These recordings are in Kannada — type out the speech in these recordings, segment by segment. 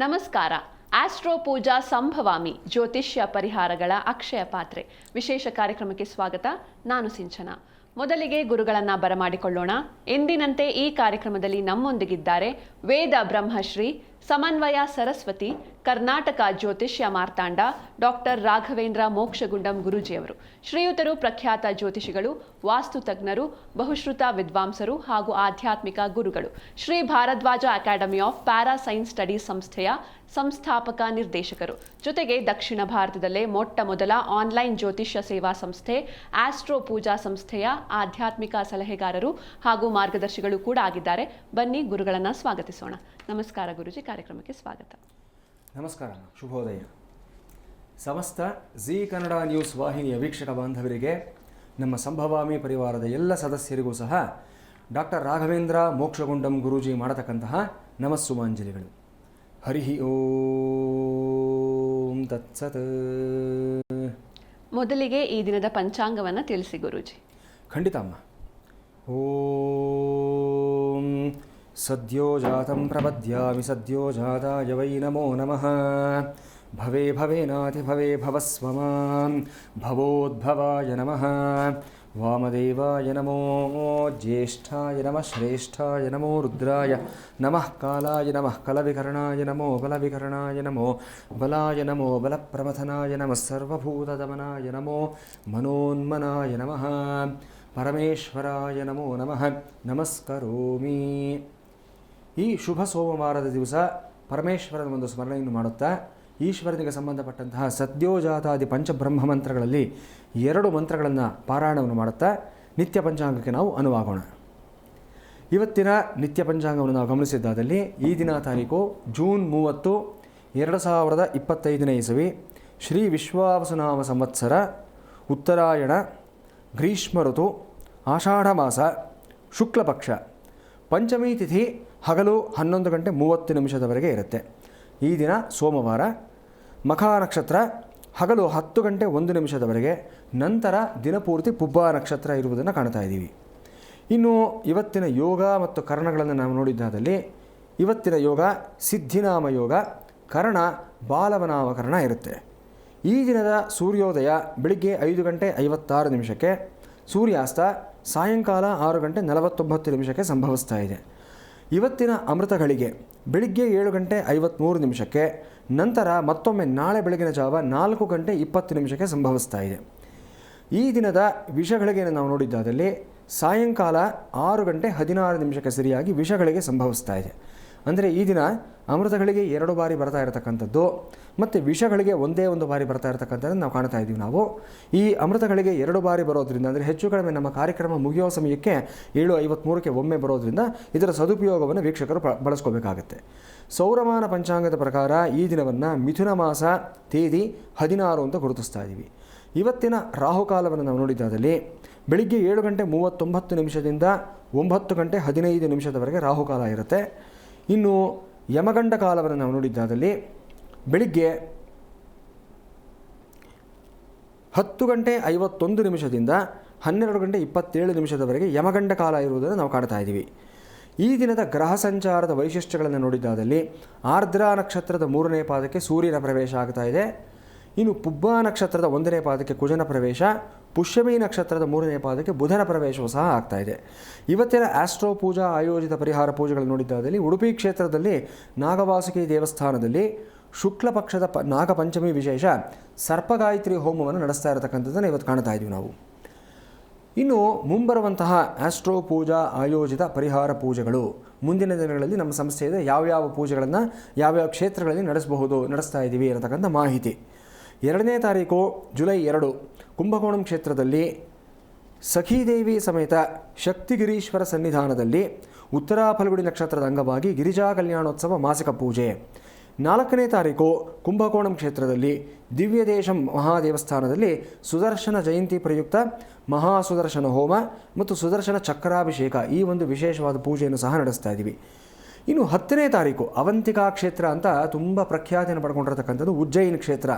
ನಮಸ್ಕಾರ. ಆಸ್ಟ್ರೋ ಪೂಜಾ ಸಂಭವಾಮಿ ಜ್ಯೋತಿಷ್ಯ ಪರಿಹಾರಗಳ ಅಕ್ಷಯ ಪಾತ್ರೆ ವಿಶೇಷ ಕಾರ್ಯಕ್ರಮಕ್ಕೆ ಸ್ವಾಗತ. ನಾನು ಸಿಂಚನ. ಮೊದಲಿಗೆ ಗುರುಗಳನ್ನ ಬರಮಾಡಿಕೊಳ್ಳೋಣ. ಎಂದಿನಂತೆ ಈ ಕಾರ್ಯಕ್ರಮದಲ್ಲಿ ನಮ್ಮೊಂದಿಗಿದ್ದಾರೆ ವೇದ ಬ್ರಹ್ಮಶ್ರೀ ಸಮನ್ವಯ ಸರಸ್ವತಿ ಕರ್ನಾಟಕ ಜ್ಯೋತಿಷ್ಯ ಮಾರ್ತಾಂಡ ಡಾಕ್ಟರ್ ರಾಘವೇಂದ್ರ ಮೋಕ್ಷಗುಂಡಂ ಗುರೂಜಿಯವರು. ಶ್ರೀಯುತರು ಪ್ರಖ್ಯಾತ ಜ್ಯೋತಿಷಿಗಳು, ವಾಸ್ತು ತಜ್ಞರು, ಬಹುಶ್ರುತ ವಿದ್ವಾಂಸರು ಹಾಗೂ ಆಧ್ಯಾತ್ಮಿಕ ಗುರುಗಳು. Shri Bharadwaj academy of para science studies ಸಂಸ್ಥೆಯ ಸಂಸ್ಥಾಪಕ ನಿರ್ದೇಶಕರು. ಜೊತೆಗೆ ದಕ್ಷಿಣ ಭಾರತದಲ್ಲೇ ಮೊಟ್ಟ ಮೊದಲ ಆನ್ಲೈನ್ ಜ್ಯೋತಿಷ್ಯ ಸೇವಾ ಸಂಸ್ಥೆ ಆಸ್ಟ್ರೋ ಪೂಜಾ ಸಂಸ್ಥೆಯ ಆಧ್ಯಾತ್ಮಿಕ ಸಲಹೆಗಾರರು ಹಾಗೂ ಮಾರ್ಗದರ್ಶಿಗಳು ಕೂಡ ಆಗಿದ್ದಾರೆ. ಬನ್ನಿ ಗುರುಗಳನ್ನ ಸ್ವಾಗತಿಸೋಣ. ನಮಸ್ಕಾರ ಗುರುಜಿ, ಕಾರ್ಯಕ್ರಮಕ್ಕೆ ಸ್ವಾಗತ. ನಮಸ್ಕಾರ, ಶುಭೋದಯ. ಸಮಸ್ತ ಜೀ ಕನ್ನಡ ನ್ಯೂಸ್ ವಾಹಿನಿಯ ವೀಕ್ಷಕ ಬಾಂಧವರಿಗೆ, ನಮ್ಮ ಸಂಭವಾಮಿ ಪರಿವಾರದ ಎಲ್ಲ ಸದಸ್ಯರಿಗೂ ಸಹ ಡಾಕ್ಟರ್ ರಾಘವೇಂದ್ರ ಮೋಕ್ಷಗುಂಡಂ ಗುರೂಜಿ ಮಾಡತಕ್ಕಂತಹ ನಮಸ್ಸುಮಾಂಜಲಿಗಳು. ಹರಿ ಓಂ ತತ್ಸತ್. ಮೊದಲಿಗೆ ಈ ದಿನದ ಪಂಚಾಂಗವನ್ನು ತಿಳಿಸಿ ಗುರೂಜಿ. ಖಂಡಿತ ಅಮ್ಮ. ಓಂ ಸದ್ಯೋ ಜಾತಂ ಪ್ರಪದ್ಯಾಮಿ ಸದ್ಯೋ ಜಾತಾಯ ವೈ ನಮೋ ನಮಃ. ಭವೇ ಭವೇನಾತಿ ಭವೇ ಭವಸ್ವಮಾಂ ಭವೋದ್ಭವಾಯ ನಮಃ. ವಾಮದೇವಾಯ ನಮೋ ಜ್ಯೇಷ್ಠಾಯ ನಮಃ ಶ್ರೇಷ್ಠಾಯ ನಮೋ ರುದ್ರಾಯ ನಮಃ ಕಾಲಾಯ ನಮಃ ಕಲವಿಕರ್ಣಾಯ ನಮೋ ಬಲವಿಕರ್ಣಾಯ ನಮೋ ಬಲಾಯ ನಮೋ ಬಲಪ್ರಮಥನಾಯ ನಮಃ ಸರ್ವಭೂತದಮನಾಯ ನಮೋ ಮನೋನ್ಮನಾಯ ನಮಃ ಪರಮೇಶ್ವರಾಯ ನಮೋ ನಮಃ ನಮಸ್ಕರೋಮಿ. ಈ ಶುಭ ಸೋಮವಾರದ ದಿವಸ ಪರಮೇಶ್ವರನ ಒಂದು ಸ್ಮರಣೆಯನ್ನು ಮಾಡುತ್ತಾ ಈಶ್ವರನಿಗೆ ಸಂಬಂಧಪಟ್ಟಂತಹ ಸದ್ಯೋಜಾತಾದಿ ಪಂಚಬ್ರಹ್ಮ ಮಂತ್ರಗಳಲ್ಲಿ 2 ಮಂತ್ರಗಳನ್ನು ಪಾರಾಯಣವನ್ನು ಮಾಡುತ್ತಾ ನಿತ್ಯ ಪಂಚಾಂಗಕ್ಕೆ ನಾವು ಅನುವಾಗೋಣ. ಇವತ್ತಿನ ನಿತ್ಯ ಪಂಚಾಂಗವನ್ನು ನಾವು ಗಮನಿಸಿದ್ದಾದಲ್ಲಿ ಈ ದಿನ ತಾರೀಕು ಜೂನ್ 30, 2025ನೇ ಇಸವಿ, ಶ್ರೀ ವಿಶ್ವಾವಸುನಾಮ ಸಂವತ್ಸರ, ಉತ್ತರಾಯಣ, ಗ್ರೀಷ್ಮ ಋತು, ಆಷಾಢ ಮಾಸ, ಶುಕ್ಲ ಪಕ್ಷ, ಪಂಚಮಿ ತಿಥಿ ಹಗಲು 11:30 ಇರುತ್ತೆ. ಈ ದಿನ ಸೋಮವಾರ. ಮಖ ನಕ್ಷತ್ರ ಹಗಲು 10:01 ನಂತರ ದಿನಪೂರ್ತಿ ಪುಬ್ಬ ನಕ್ಷತ್ರ ಇರುವುದನ್ನು ಕಾಣ್ತಾ ಇದ್ದೀವಿ. ಇನ್ನು ಇವತ್ತಿನ ಯೋಗ ಮತ್ತು ಕರ್ಣಗಳನ್ನು ನಾವು ನೋಡಿದ್ದಾದಲ್ಲಿ ಇವತ್ತಿನ ಯೋಗ ಸಿದ್ಧಿನಾಮ ಯೋಗ, ಕರ್ಣ ಬಾಲವನಾಮಕರಣ ಇರುತ್ತೆ. ಈ ದಿನದ ಸೂರ್ಯೋದಯ ಬೆಳಿಗ್ಗೆ 5:56, ಸೂರ್ಯಾಸ್ತ ಸಾಯಂಕಾಲ 6:49 ಸಂಭವಿಸ್ತಾ ಇದೆ. ಇವತ್ತಿನ ಅಮೃತಗಳಿಗೆ ಬೆಳಿಗ್ಗೆ 7:53, ನಂತರ ಮತ್ತೊಮ್ಮೆ ನಾಳೆ ಬೆಳಗಿನ ಜಾವ 4:20 ಸಂಭವಿಸ್ತಾ ಇದೆ. ಈ ದಿನದ ವಿಷಗಳಿಗೆ ನಾವು ನೋಡಿದ್ದಾದಲ್ಲಿ ಸಾಯಂಕಾಲ 6:16 ಸರಿಯಾಗಿ ವಿಷಗಳಿಗೆ ಸಂಭವಿಸ್ತಾ ಇದೆ. ಅಂದರೆ ಈ ದಿನ ಅಮೃತಗಳಿಗೆ 2 ಬಾರಿ ಬರ್ತಾ ಇರತಕ್ಕಂಥದ್ದು ಮತ್ತು ವಿಷಗಳಿಗೆ ಒಂದೇ ಒಂದು ಬಾರಿ ಬರ್ತಾ ಇರತಕ್ಕಂಥದ್ದನ್ನು ನಾವು ಕಾಣ್ತಾ ಇದ್ದೀವಿ. ನಾವು ಈ ಅಮೃತಗಳಿಗೆ 2 ಬಾರಿ ಬರೋದ್ರಿಂದ, ಅಂದರೆ ಹೆಚ್ಚು ಕಡಿಮೆ ನಮ್ಮ ಕಾರ್ಯಕ್ರಮ ಮುಗಿಯೋ ಸಮಯಕ್ಕೆ 7:53 ಒಮ್ಮೆ ಬರೋದ್ರಿಂದ ಇದರ ಸದುಪಯೋಗವನ್ನು ವೀಕ್ಷಕರು ಬಳಸ್ಕೋಬೇಕಾಗತ್ತೆ. ಸೌರಮಾನ ಪಂಚಾಂಗದ ಪ್ರಕಾರ ಈ ದಿನವನ್ನು ಮಿಥುನ ಮಾಸ ತೇದಿ 16 ಅಂತ ಗುರುತಿಸ್ತಾ ಇದ್ದೀವಿ. ಇವತ್ತಿನ ರಾಹುಕಾಲವನ್ನು ನಾವು ನೋಡಿದ್ದಾದಲ್ಲಿ ಬೆಳಿಗ್ಗೆ 7:39 9:15 ರಾಹುಕಾಲ ಇರುತ್ತೆ. ಇನ್ನು ಯಮಗಂಡ ಕಾಲವನ್ನು ನಾವು ನೋಡಿದ್ದಾದಲ್ಲಿ ಬೆಳಿಗ್ಗೆ 10:51 12:27 ಯಮಗಂಡ ಕಾಲ ಇರುವುದನ್ನು ನಾವು ಕಾಣ್ತಾ ಇದ್ದೀವಿ. ಈ ದಿನದ ಗ್ರಹ ಸಂಚಾರದ ವೈಶಿಷ್ಟ್ಯಗಳನ್ನು ನೋಡಿದ್ದಾದಲ್ಲಿ ಆರ್ದ್ರ ನಕ್ಷತ್ರದ 3ನೇ ಪಾದಕ್ಕೆ ಸೂರ್ಯನ ಪ್ರವೇಶ ಆಗ್ತಾ ಇದೆ. ಇನ್ನು ಪುಬ್ಬ ನಕ್ಷತ್ರದ 1ನೇ ಪಾದಕ್ಕೆ ಕುಜನ ಪ್ರವೇಶ, ಪುಷ್ಯಮಿ ನಕ್ಷತ್ರದ 3ನೇ ಪಾದಕ್ಕೆ ಬುಧನ ಪ್ರವೇಶವೂ ಸಹ ಆಗ್ತಾ ಇದೆ. ಇವತ್ತಿನ ಆಸ್ಟ್ರೋ ಪೂಜಾ ಆಯೋಜಿತ ಪರಿಹಾರ ಪೂಜೆಗಳನ್ನು ನೋಡಿದ್ದಾದಲ್ಲಿ ಉಡುಪಿ ಕ್ಷೇತ್ರದಲ್ಲಿ ನಾಗವಾಸುಕಿ ದೇವಸ್ಥಾನದಲ್ಲಿ ಶುಕ್ಲ ಪಕ್ಷದ ನಾಗಪಂಚಮಿ ವಿಶೇಷ ಸರ್ಪಗಾಯತ್ರಿ ಹೋಮವನ್ನು ನಡೆಸ್ತಾ ಇರತಕ್ಕಂಥದ್ದನ್ನು ಇವತ್ತು ಕಾಣ್ತಾ ಇದ್ದೀವಿ ನಾವು. ಇನ್ನು ಮುಂಬರುವಂತಹ ಆಸ್ಟ್ರೋ ಪೂಜಾ ಆಯೋಜಿತ ಪರಿಹಾರ ಪೂಜೆಗಳು ಮುಂದಿನ ದಿನಗಳಲ್ಲಿ ನಮ್ಮ ಸಂಸ್ಥೆಯಿಂದ ಯಾವ್ಯಾವ ಪೂಜೆಗಳನ್ನು ಯಾವ್ಯಾವ ಕ್ಷೇತ್ರಗಳಲ್ಲಿ ನಡೆಸ್ತಾ ಇದ್ದೀವಿ ಅನ್ನತಕ್ಕಂಥ ಮಾಹಿತಿ. 2ನೇ ತಾರೀಕು ಜುಲೈ 2 ಕುಂಭಕೋಣಂ ಕ್ಷೇತ್ರದಲ್ಲಿ ಸಖೀದೇವಿ ಸಮೇತ ಶಕ್ತಿಗಿರೀಶ್ವರ ಸನ್ನಿಧಾನದಲ್ಲಿ ಉತ್ತರಾ ಫಲ್ಗುಣಿ ನಕ್ಷತ್ರದ ಅಂಗವಾಗಿ ಗಿರಿಜಾ ಕಲ್ಯಾಣೋತ್ಸವ ಮಾಸಿಕ ಪೂಜೆ. 4ನೇ ತಾರೀಕು ಕುಂಭಕೋಣಂ ಕ್ಷೇತ್ರದಲ್ಲಿ ದಿವ್ಯದೇಶಂ ಮಹಾದೇವಸ್ಥಾನದಲ್ಲಿ ಸುದರ್ಶನ ಜಯಂತಿ ಪ್ರಯುಕ್ತ ಮಹಾಸುದರ್ಶನ ಹೋಮ ಮತ್ತು ಸುದರ್ಶನ ಚಕ್ರಾಭಿಷೇಕ, ಈ ಒಂದು ವಿಶೇಷವಾದ ಪೂಜೆಯನ್ನು ಸಹ ನಡೆಸ್ತಾ ಇದ್ದೀವಿ. ಇನ್ನು 10ನೇ ತಾರೀಕು ಅವಂತಿಕಾ ಕ್ಷೇತ್ರ ಅಂತ ತುಂಬ ಪ್ರಖ್ಯಾತಿಯನ್ನು ಪಡ್ಕೊಂಡಿರತಕ್ಕಂಥದ್ದು ಉಜ್ಜಯಿನಿ ಕ್ಷೇತ್ರ.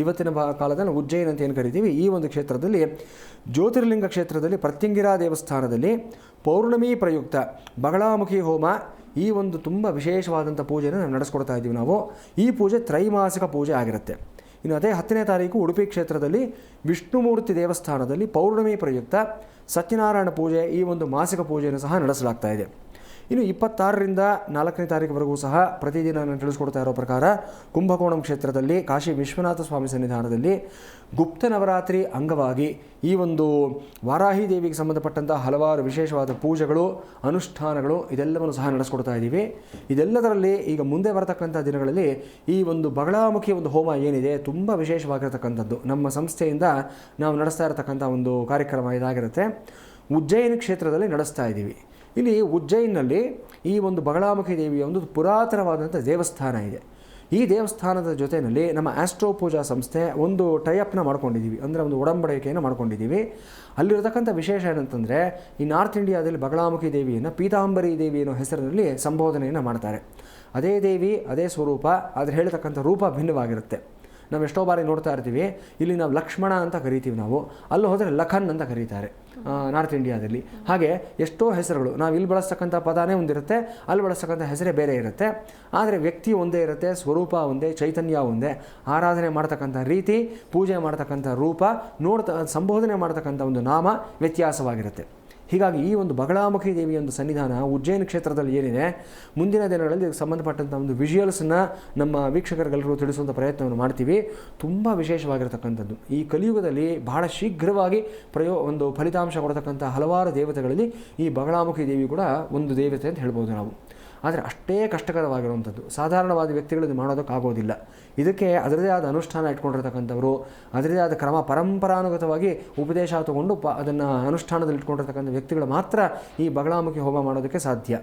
ಇವತ್ತಿನ ಕಾಲದಲ್ಲಿ ಉಜ್ಜಯಿನ್ ಅಂತ ಏನು ಕರಿತೀವಿ, ಈ ಒಂದು ಕ್ಷೇತ್ರದಲ್ಲಿ ಜ್ಯೋತಿರ್ಲಿಂಗ ಕ್ಷೇತ್ರದಲ್ಲಿ ಪ್ರತ್ಯಂಗಿರಾ ದೇವಸ್ಥಾನದಲ್ಲಿ ಪೌರ್ಣಮಿ ಪ್ರಯುಕ್ತ ಬಗಳಾಮುಖಿ ಹೋಮ, ಈ ಒಂದು ತುಂಬ ವಿಶೇಷವಾದಂಥ ಪೂಜೆಯನ್ನು ನಾವು ನಡೆಸ್ಕೊಡ್ತಾ ಇದ್ದೀವಿ ನಾವು. ಈ ಪೂಜೆ ತ್ರೈಮಾಸಿಕ ಪೂಜೆ ಆಗಿರುತ್ತೆ. ಇನ್ನು ಅದೇ 10ನೇ ತಾರೀಕು ಉಡುಪಿ ಕ್ಷೇತ್ರದಲ್ಲಿ ವಿಷ್ಣುಮೂರ್ತಿ ದೇವಸ್ಥಾನದಲ್ಲಿ ಪೌರ್ಣಮಿ ಪ್ರಯುಕ್ತ ಸತ್ಯನಾರಾಯಣ ಪೂಜೆ, ಈ ಒಂದು ಮಾಸಿಕ ಪೂಜೆಯನ್ನು ಸಹ ನಡೆಸಲಾಗ್ತಾ ಇದೆ. ಇನ್ನು 26ರಿಂದ 4ನೇ ತಾರೀಕುವರೆಗೂ ಸಹ ಪ್ರತಿದಿನ ನಾನು ತಿಳಿಸ್ಕೊಡ್ತಾ ಇರೋ ಪ್ರಕಾರ ಕುಂಭಕೋಣಂ ಕ್ಷೇತ್ರದಲ್ಲಿ ಕಾಶಿ ವಿಶ್ವನಾಥ ಸ್ವಾಮಿ ಸನ್ನಿಧಾನದಲ್ಲಿ ಗುಪ್ತ ನವರಾತ್ರಿ ಅಂಗವಾಗಿ ಈ ಒಂದು ವಾರಾಹಿ ದೇವಿಗೆ ಸಂಬಂಧಪಟ್ಟಂಥ ಹಲವಾರು ವಿಶೇಷವಾದ ಪೂಜೆಗಳು, ಅನುಷ್ಠಾನಗಳು ಇದೆಲ್ಲವನ್ನು ಸಹ ನಡೆಸ್ಕೊಡ್ತಾ ಇದ್ದೀವಿ. ಇದೆಲ್ಲದರಲ್ಲಿ ಈಗ ಮುಂದೆ ಬರತಕ್ಕಂಥ ದಿನಗಳಲ್ಲಿ ಈ ಒಂದು ಬಗಳಾಮುಖಿ ಒಂದು ಹೋಮ ಏನಿದೆ ತುಂಬ ವಿಶೇಷವಾಗಿರತಕ್ಕಂಥದ್ದು. ನಮ್ಮ ಸಂಸ್ಥೆಯಿಂದ ನಾವು ನಡೆಸ್ತಾ ಇರತಕ್ಕಂಥ ಒಂದು ಕಾರ್ಯಕ್ರಮ ಇದಾಗಿರುತ್ತೆ. ಉಜ್ಜಯಿನಿ ಕ್ಷೇತ್ರದಲ್ಲಿ ನಡೆಸ್ತಾ ಇದ್ದೀವಿ. ಇಲ್ಲಿ ಉಜ್ಜಯಿನಲ್ಲಿ ಈ ಒಂದು ಬಗಳಾಮುಖಿ ದೇವಿಯ ಒಂದು ಪುರಾತನವಾದಂಥ ದೇವಸ್ಥಾನ ಇದೆ. ಈ ದೇವಸ್ಥಾನದ ಜೊತೆಯಲ್ಲಿ ನಮ್ಮ ಆಸ್ಟ್ರೋ ಪೂಜಾ ಸಂಸ್ಥೆ ಒಂದು ಟೈಅಪ್ನ ಮಾಡ್ಕೊಂಡಿದ್ದೀವಿ, ಅಂದರೆ ಒಂದು ಒಡಂಬಡಿಕೆಯನ್ನು ಮಾಡ್ಕೊಂಡಿದ್ದೀವಿ. ಅಲ್ಲಿರತಕ್ಕಂಥ ವಿಶೇಷ ಏನಂತಂದರೆ, ಈ ನಾರ್ತ್ ಇಂಡಿಯಾದಲ್ಲಿ ಬಗಳಾಮುಖಿ ದೇವಿಯನ್ನು ಪೀತಾಂಬರಿ ದೇವಿ ಅನ್ನೋ ಹೆಸರಿನಲ್ಲಿ ಸಂಬೋಧನೆಯನ್ನು ಮಾಡ್ತಾರೆ. ಅದೇ ದೇವಿ, ಅದೇ ಸ್ವರೂಪ, ಆದರೆ ಹೇಳ್ತಕ್ಕಂಥ ರೂಪ ಭಿನ್ನವಾಗಿರುತ್ತೆ. ನಾವು ಎಷ್ಟೋ ಬಾರಿ ನೋಡ್ತಾ ಇರ್ತೀವಿ, ಇಲ್ಲಿ ನಾವು ಲಕ್ಷ್ಮಣ ಅಂತ ಕರಿತೀವಿ, ನಾವು ಅಲ್ಲಿ ಹೋದರೆ ಲಖನ್ ಅಂತ ಕರೀತಾರೆ ನಾರ್ತ್ ಇಂಡಿಯಾದಲ್ಲಿ. ಹಾಗೆ ಎಷ್ಟೋ ಹೆಸರುಗಳು, ನಾವು ಇಲ್ಲಿ ಬಳಸ್ತಕ್ಕಂಥ ಪದಾನೇ ಒಂದಿರುತ್ತೆ, ಅಲ್ಲಿ ಬಳಸ್ತಕ್ಕಂಥ ಹೆಸರೇ ಬೇರೆ ಇರುತ್ತೆ. ಆದರೆ ವ್ಯಕ್ತಿ ಒಂದೇ ಇರುತ್ತೆ, ಸ್ವರೂಪ ಒಂದೇ, ಚೈತನ್ಯ ಒಂದೇ. ಆರಾಧನೆ ಮಾಡ್ತಕ್ಕಂಥ ರೀತಿ, ಪೂಜೆ ಮಾಡ್ತಕ್ಕಂಥ ರೂಪ, ಸಂಬೋಧನೆ ಮಾಡ್ತಕ್ಕಂಥ ಒಂದು ನಾಮ ವ್ಯತ್ಯಾಸವಾಗಿರುತ್ತೆ. ಹೀಗಾಗಿ ಈ ಒಂದು ಬಗಳಾಮುಖಿ ದೇವಿಯ ಒಂದು ಸನ್ನಿಧಾನ ಉಜ್ಜಯಿನಿ ಕ್ಷೇತ್ರದಲ್ಲಿ ಏನಿದೆ, ಮುಂದಿನ ದಿನಗಳಲ್ಲಿ ಇದಕ್ಕೆ ಸಂಬಂಧಪಟ್ಟಂಥ ಒಂದು ವಿಜುವಲ್ಸನ್ನು ನಮ್ಮ ವೀಕ್ಷಕರಿಗೆಲ್ಲರೂ ತಿಳಿಸುವಂಥ ಪ್ರಯತ್ನವನ್ನು ಮಾಡ್ತೀವಿ. ತುಂಬ ವಿಶೇಷವಾಗಿರ್ತಕ್ಕಂಥದ್ದು. ಈ ಕಲಿಯುಗದಲ್ಲಿ ಬಹಳ ಶೀಘ್ರವಾಗಿ ಒಂದು ಫಲಿತಾಂಶ ಕೊಡತಕ್ಕಂಥ ಹಲವಾರು ದೇವತೆಗಳಲ್ಲಿ ಈ ಬಗಳಾಮುಖಿ ದೇವಿ ಕೂಡ ಒಂದು ದೇವತೆ ಅಂತ ಹೇಳ್ಬೋದು ನಾವು. ಆದರೆ ಅಷ್ಟೇ ಕಷ್ಟಕರವಾಗಿರುವಂಥದ್ದು, ಸಾಧಾರಣವಾದ ವ್ಯಕ್ತಿಗಳು ಮಾಡೋದಕ್ಕಾಗೋದಿಲ್ಲ. ಇದಕ್ಕೆ ಅದರದೇ ಆದ ಅನುಷ್ಠಾನ ಇಟ್ಕೊಂಡಿರ್ತಕ್ಕಂಥವರು, ಅದರದೇ ಆದ ಕ್ರಮ ಪರಂಪರಾನುಗತವಾಗಿ ಉಪದೇಶ ತಗೊಂಡು ಅದನ್ನು ಅನುಷ್ಠಾನದಲ್ಲಿ ಇಟ್ಕೊಂಡಿರ್ತಕ್ಕಂಥ ವ್ಯಕ್ತಿಗಳು ಮಾತ್ರ ಈ ಬಗಳಾಮುಖಿ ಹೋಮ ಮಾಡೋದಕ್ಕೆ ಸಾಧ್ಯ.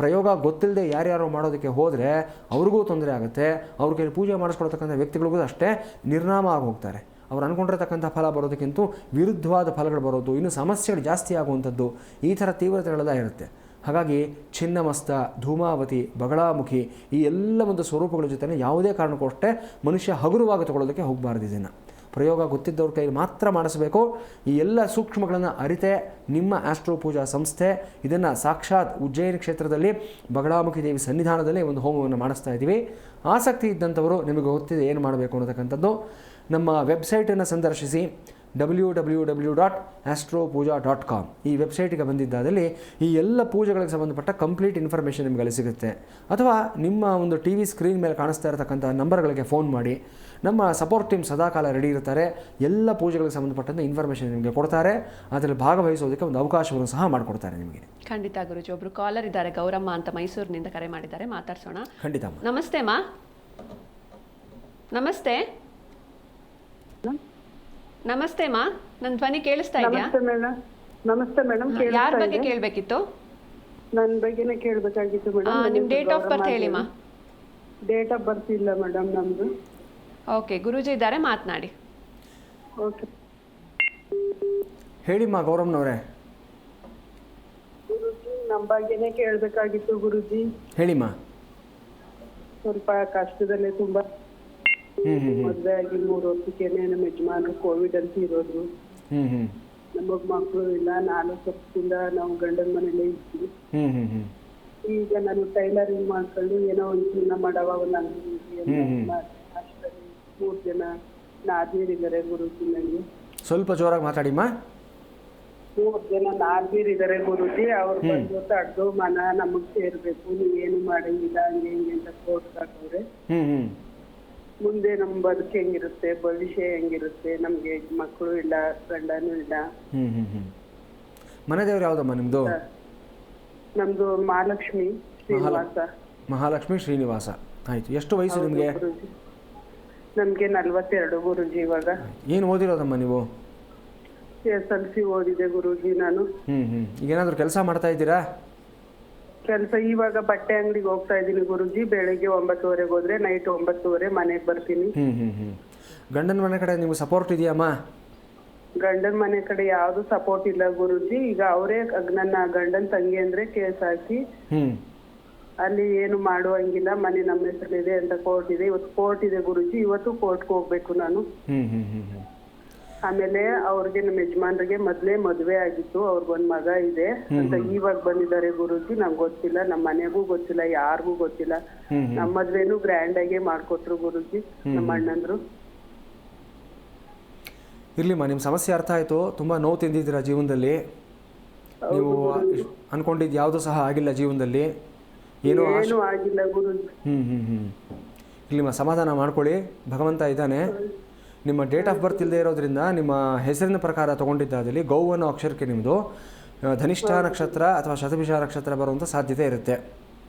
ಪ್ರಯೋಗ ಗೊತ್ತಿಲ್ಲದೆ ಯಾರ್ಯಾರು ಮಾಡೋದಕ್ಕೆ ಹೋದರೆ ಅವ್ರಿಗೂ ತೊಂದರೆ ಆಗುತ್ತೆ. ಅವ್ರ ಕೈಲಿ ಪೂಜೆ ಮಾಡಿಸ್ಕೊಳ್ತಕ್ಕಂಥ ವ್ಯಕ್ತಿಗಳಿಗೂ ಅಷ್ಟೇ ನಿರ್ನಾಮ ಆಗೋಗ್ತಾರೆ. ಅವ್ರು ಅಂದ್ಕೊಂಡಿರ್ತಕ್ಕಂಥ ಫಲ ಬರೋದಕ್ಕಿಂತ ವಿರುದ್ಧವಾದ ಫಲಗಳು ಬರೋದು, ಇನ್ನೂ ಸಮಸ್ಯೆಗಳು ಜಾಸ್ತಿ ಆಗುವಂಥದ್ದು, ಈ ಥರ ತೀವ್ರತೆಗಳೆಲ್ಲ ಇರುತ್ತೆ. ಹಾಗಾಗಿ ಚಿನ್ನಮಸ್ತ, ಧೂಮಾವತಿ, ಬಗಳಾಮುಖಿ ಈ ಎಲ್ಲ ಒಂದು ಸ್ವರೂಪಗಳ ಜೊತೆ ಯಾವುದೇ ಕಾರಣಕ್ಕೂ ಅಷ್ಟೇ ಮನುಷ್ಯ ಹಗುರವಾಗಿ ತಗೊಳ್ಳೋದಕ್ಕೆ ಹೋಗಬಾರ್ದು. ಇದನ್ನು ಪ್ರಯೋಗ ಗೊತ್ತಿದ್ದವ್ರ ಕೈಲಿ ಮಾತ್ರ ಮಾಡಿಸಬೇಕು. ಈ ಎಲ್ಲ ಸೂಕ್ಷ್ಮಗಳನ್ನು ಅರಿತೆ ನಿಮ್ಮ ಆಸ್ಟ್ರೋ ಪೂಜಾ ಸಂಸ್ಥೆ ಇದನ್ನು ಸಾಕ್ಷಾತ್ ಉಜ್ಜಯಿನಿ ಕ್ಷೇತ್ರದಲ್ಲಿ ಬಗಳಾಮುಖಿ ದೇವಿ ಸನ್ನಿಧಾನದಲ್ಲೇ ಒಂದು ಹೋಮವನ್ನು ಮಾಡಿಸ್ತಾ ಇದ್ದೀವಿ. ಆಸಕ್ತಿ ಇದ್ದಂಥವರು, ನಿಮಗೆ ಗೊತ್ತಿದೆ ಏನು ಮಾಡಬೇಕು ಅನ್ನತಕ್ಕಂಥದ್ದು, ನಮ್ಮ ವೆಬ್ಸೈಟನ್ನು ಸಂದರ್ಶಿಸಿ www.astropuja.com ಈ ವೆಬ್ಸೈಟಿಗೆ ಬಂದಿದ್ದಾದಲ್ಲಿ ಈ ಎಲ್ಲ ಪೂಜೆಗಳಿಗೆ ಸಂಬಂಧಪಟ್ಟ ಕಂಪ್ಲೀಟ್ ಇನ್ಫಾರ್ಮೇಷನ್ ನಿಮಗೆ ಸಿಗುತ್ತೆ. ಅಥವಾ ನಿಮ್ಮ ಒಂದು ಟಿ ವಿ ಸ್ಕ್ರೀನ್ ಮೇಲೆ ಕಾಣಿಸ್ತಾ ಇರತಕ್ಕಂಥ ನಂಬರ್ಗಳಿಗೆ ಫೋನ್ ಮಾಡಿ. ನಮ್ಮ ಸಪೋರ್ಟ್ ಟೀಮ್ ಸದಾಕಾಲ ರೆಡಿ ಇರ್ತಾರೆ. ಎಲ್ಲ ಪೂಜೆಗಳಿಗೆ ಸಂಬಂಧಪಟ್ಟಂಥ ಇನ್ಫಾರ್ಮೇಷನ್ ನಿಮಗೆ ಕೊಡ್ತಾರೆ. ಅದರಲ್ಲಿ ಭಾಗವಹಿಸೋದಕ್ಕೆ ಒಂದು ಅವಕಾಶವನ್ನು ಸಹ ಮಾಡಿಕೊಡ್ತಾರೆ ನಿಮಗೆ. ಖಂಡಿತ ಗುರುಜಿ. ಒಬ್ಬರು ಕಾಲರ್ ಇದ್ದಾರೆ, ಗೌರಮ್ಮ ಅಂತ, ಮೈಸೂರಿನಿಂದ ಕರೆ ಮಾಡಿದ್ದಾರೆ, ಮಾತಾಡ್ಸೋಣ. ಖಂಡಿತ. ನಮಸ್ತೆ ಮಾ. ನಮಸ್ತೆ ನಮಸ್ತೆ ಮಾ, ನನ್ನ ಧ್ವನಿ ಕೇಳಿಸ್ತಾ ಇದೆಯಾ? ನಮಸ್ತೆ ಮೇಡಮ್. ಯಾರ ಬಗ್ಗೆ ಕೇಳಬೇಕಿತ್ತು? ನನ್ನ ಬಗ್ಗೆನೇ ಕೇಳಬೇಕಾಗಿತ್ತು ಮೇಡಮ್. ನಿಮ್ಮ ಡೇಟ್ ಆಫ್ ಬರ್ತ್ ಹೇಳಿ ಮಾ. ಡೇಟ್ ಆಫ್ ಬರ್ತ್ ಇಲ್ಲ ಮೇಡಮ್ ನಮ್ದು. ಓಕೆ, ಗುರೂಜಿ ಇದ್ದಾರೆ, ಮಾತನಾಡಿ. ಓಕೆ ಹೇಳಿಮ್ಮ ಗೌರಮ್ನವರೇ. ಗುರುಜಿ ನಮ್ಮ ಬಗ್ಗೆನೇ ಕೇಳಬೇಕಾಗಿತ್ತು ಗುರುಜಿ. ಹೇಳಿಮ್ಮ. ಸ್ವಲ್ಪ ಕಷ್ಟದಲ್ಲೇ ತುಂಬಾ. ಮದುವೆ ಆಗಿ 3 ವರ್ಷಕ್ಕೇನೆ ನಮ್ಮ ಯಜಮಾನರು ಕೋವಿಡ್ ಅಂತ ಇರೋದು. ನಮಗ್ ಮಕ್ಕಳು ಇಲ್ಲ. 4 ವರ್ಷದಿಂದ ನಾವು ಗಂಡನ ಮನೇಲೆ ಇದ್ವಿ. ಈಗ ನಾನು ಟೈಲರಿಂಗ್ ಮಾಡ್ಕೊಂಡು ಏನೋ ಒಂದು ಜೀವನ ಮಾಡವ ಒಂದು ಅಂಗಡಿ. 3 ಜನ ನಾದ್ನೀರಿದ್ದಾರೆ ಗುರುಜಿ. ನನಗೆ ಸ್ವಲ್ಪ ಜೋರಾಗಿ ಮಾತಾಡಿಮ್ಮ. 3 ಜನ ನಾದ್ನೀರಿದ್ದಾರೆ ಗುರುಜಿ. ಅವ್ರು ಬಂದು ತಡ್ದು ಮನ ನಮಗ್ ಸೇರ್ಬೇಕು, ನೀವೇನು ಮಾಡಂಗಿಲ್ಲ ಹಂಗೆ ಹಿಂಗೆ ಅಂತ ಕೋರ್ಟ್ ಹಾಕವ್ರೆ. ಮುಂದೆ ನಮ್ ಬದುಕು ಹೆಂಗಿರುತ್ತೆ, ಭವಿಷ್ಯ ಹೆಂಗಿರುತ್ತೆ, ನಮ್ಗೆ ಮಕ್ಕಳು ಇಲ್ಲ, ಗಂಡನೂ ಇಲ್ಲ. ಮನೆ ದೇವ್ರು ಯಾವ್ದಮ್ಮ ನಿಮ್ದು? ನಮ್ದು ಮಹಾಲಕ್ಷ್ಮಿ ಶ್ರೀನಿವಾಸ. ಮಹಾಲಕ್ಷ್ಮಿ ಶ್ರೀನಿವಾಸ. ಆಯ್ತು. ಎಷ್ಟು ವಯಸ್ಸು ನಿಮ್ಗೆ? ನಮ್ಗೆ 42 ಗುರುಜಿ. ಇವಾಗ ಏನು ಓದಿರೋದಮ್ಮ ನೀವು? SLC ಓದಿದೆ ಗುರುಜಿ ನಾನು. ಈಗ ಏನಾದ್ರು ಕೆಲಸ ಮಾಡ್ತಾ ಇದ್ದೀರಾ? ಕೆಲಸ ಇವಾಗ ಬಟ್ಟೆ ಅಂಗಡಿಗೆ ಹೋಗ್ತಾ ಇದ್ದೀನಿ ಗುರುಜಿ. ಬೆಳಿಗ್ಗೆ 9:30 ಹೋದ್ರೆ ನೈಟ್ 9:30 ಮನೆಗೆ ಬರ್ತೀನಿ. ಗಂಡನ ಮನೆ ಕಡೆ ನಿಮ್ಗೆ ಸಪೋರ್ಟ್ ಇದೆಯಮ್ಮ? ಗಂಡನ ಮನೆ ಕಡೆ ಯಾವ್ದು ಸಪೋರ್ಟ್ ಇಲ್ಲ ಗುರುಜಿ. ಈಗ ಅವರೇ ನನ್ನ ಗಂಡನ ತಂಗಿ ಅಂದ್ರೆ ಕೇಸ್ ಹಾಕಿ ಅಲ್ಲಿ ಏನು ಮಾಡುವಂಗಿಲ್ಲ, ಮನೆ ನಮ್ಮ ಹೆಸರಿದೆ ಅಂತ ಕೋರ್ಟ್ ಇದೆ. ಇವತ್ತು ಕೋರ್ಟ್ ಇದೆ ಗುರುಜಿ. ಇವತ್ತು ಕೋರ್ಟ್ಗೆ ಹೋಗ್ಬೇಕು ನಾನು. ಆಮೇಲೆ ಅವ್ರಿಗೆ ನಮ್ಮ ಯಜಮಾನ್ರಿಗೆ ಮೊದ್ಲೇ ಮದ್ವೆ ಆಗಿತ್ತು, ಅವ್ರಿಗೊಂದ್ ಮಗ ಇದೆ ಅಂತ ಇವಾಗ ಬಂದಿದ್ದಾರೆ ಗುರುಜಿ. ನಂಗೆ ಗೊತ್ತಿಲ್ಲ, ನಮ್ಮ ಮನೆಗೂ ಗೊತ್ತಿಲ್ಲ, ಯಾರಿಗೂ ಗೊತ್ತಿಲ್ಲ. ನಮ್ಮ ಮದ್ವೆನೂ ಗ್ರ್ಯಾಂಡ್ ಆಗೇ ಮಾಡ್ಕೊಟ್ರು ಗುರುಜಿ ನಮ್ಮ ಅಣ್ಣಂದ್ರು. ಇರ್ಲಿಮ್ಮ, ನಿಮ್ಮ ಸಮಸ್ಯೆ ಅರ್ಥ ಆಯಿತು. ತುಂಬ ನೋವು ತಿಂದಿದ್ದೀರಾ ಜೀವನದಲ್ಲಿ. ನೀವು ಅನ್ಕೊಂಡಿದ್ದು ಯಾವುದೂ ಸಹ ಆಗಿಲ್ಲ ಜೀವನದಲ್ಲಿ, ಏನೋ ಆಗಿಲ್ಲ ಗುರುಜಿ. ಇಲ್ಲಿಮ್ಮ ಸಮಾಧಾನ ಮಾಡ್ಕೊಳ್ಳಿ, ಭಗವಂತ ಇದ್ದಾನೆ. ನಿಮ್ಮ ಡೇಟ್ ಆಫ್ ಬರ್ತ್ ಇಲ್ಲದೆ ಇರೋದ್ರಿಂದ ನಿಮ್ಮ ಹೆಸರಿನ ಪ್ರಕಾರ ತೊಗೊಂಡಿದ್ದಾದಲ್ಲಿ ಗೌ ಅನ್ನೋ ಅಕ್ಷರಕ್ಕೆ ನಿಮ್ಮದು ಧನಿಷ್ಠ ನಕ್ಷತ್ರ ಅಥವಾ ಶತಭಿಷ ನಕ್ಷತ್ರ ಬರುವಂಥ ಸಾಧ್ಯತೆ ಇರುತ್ತೆ.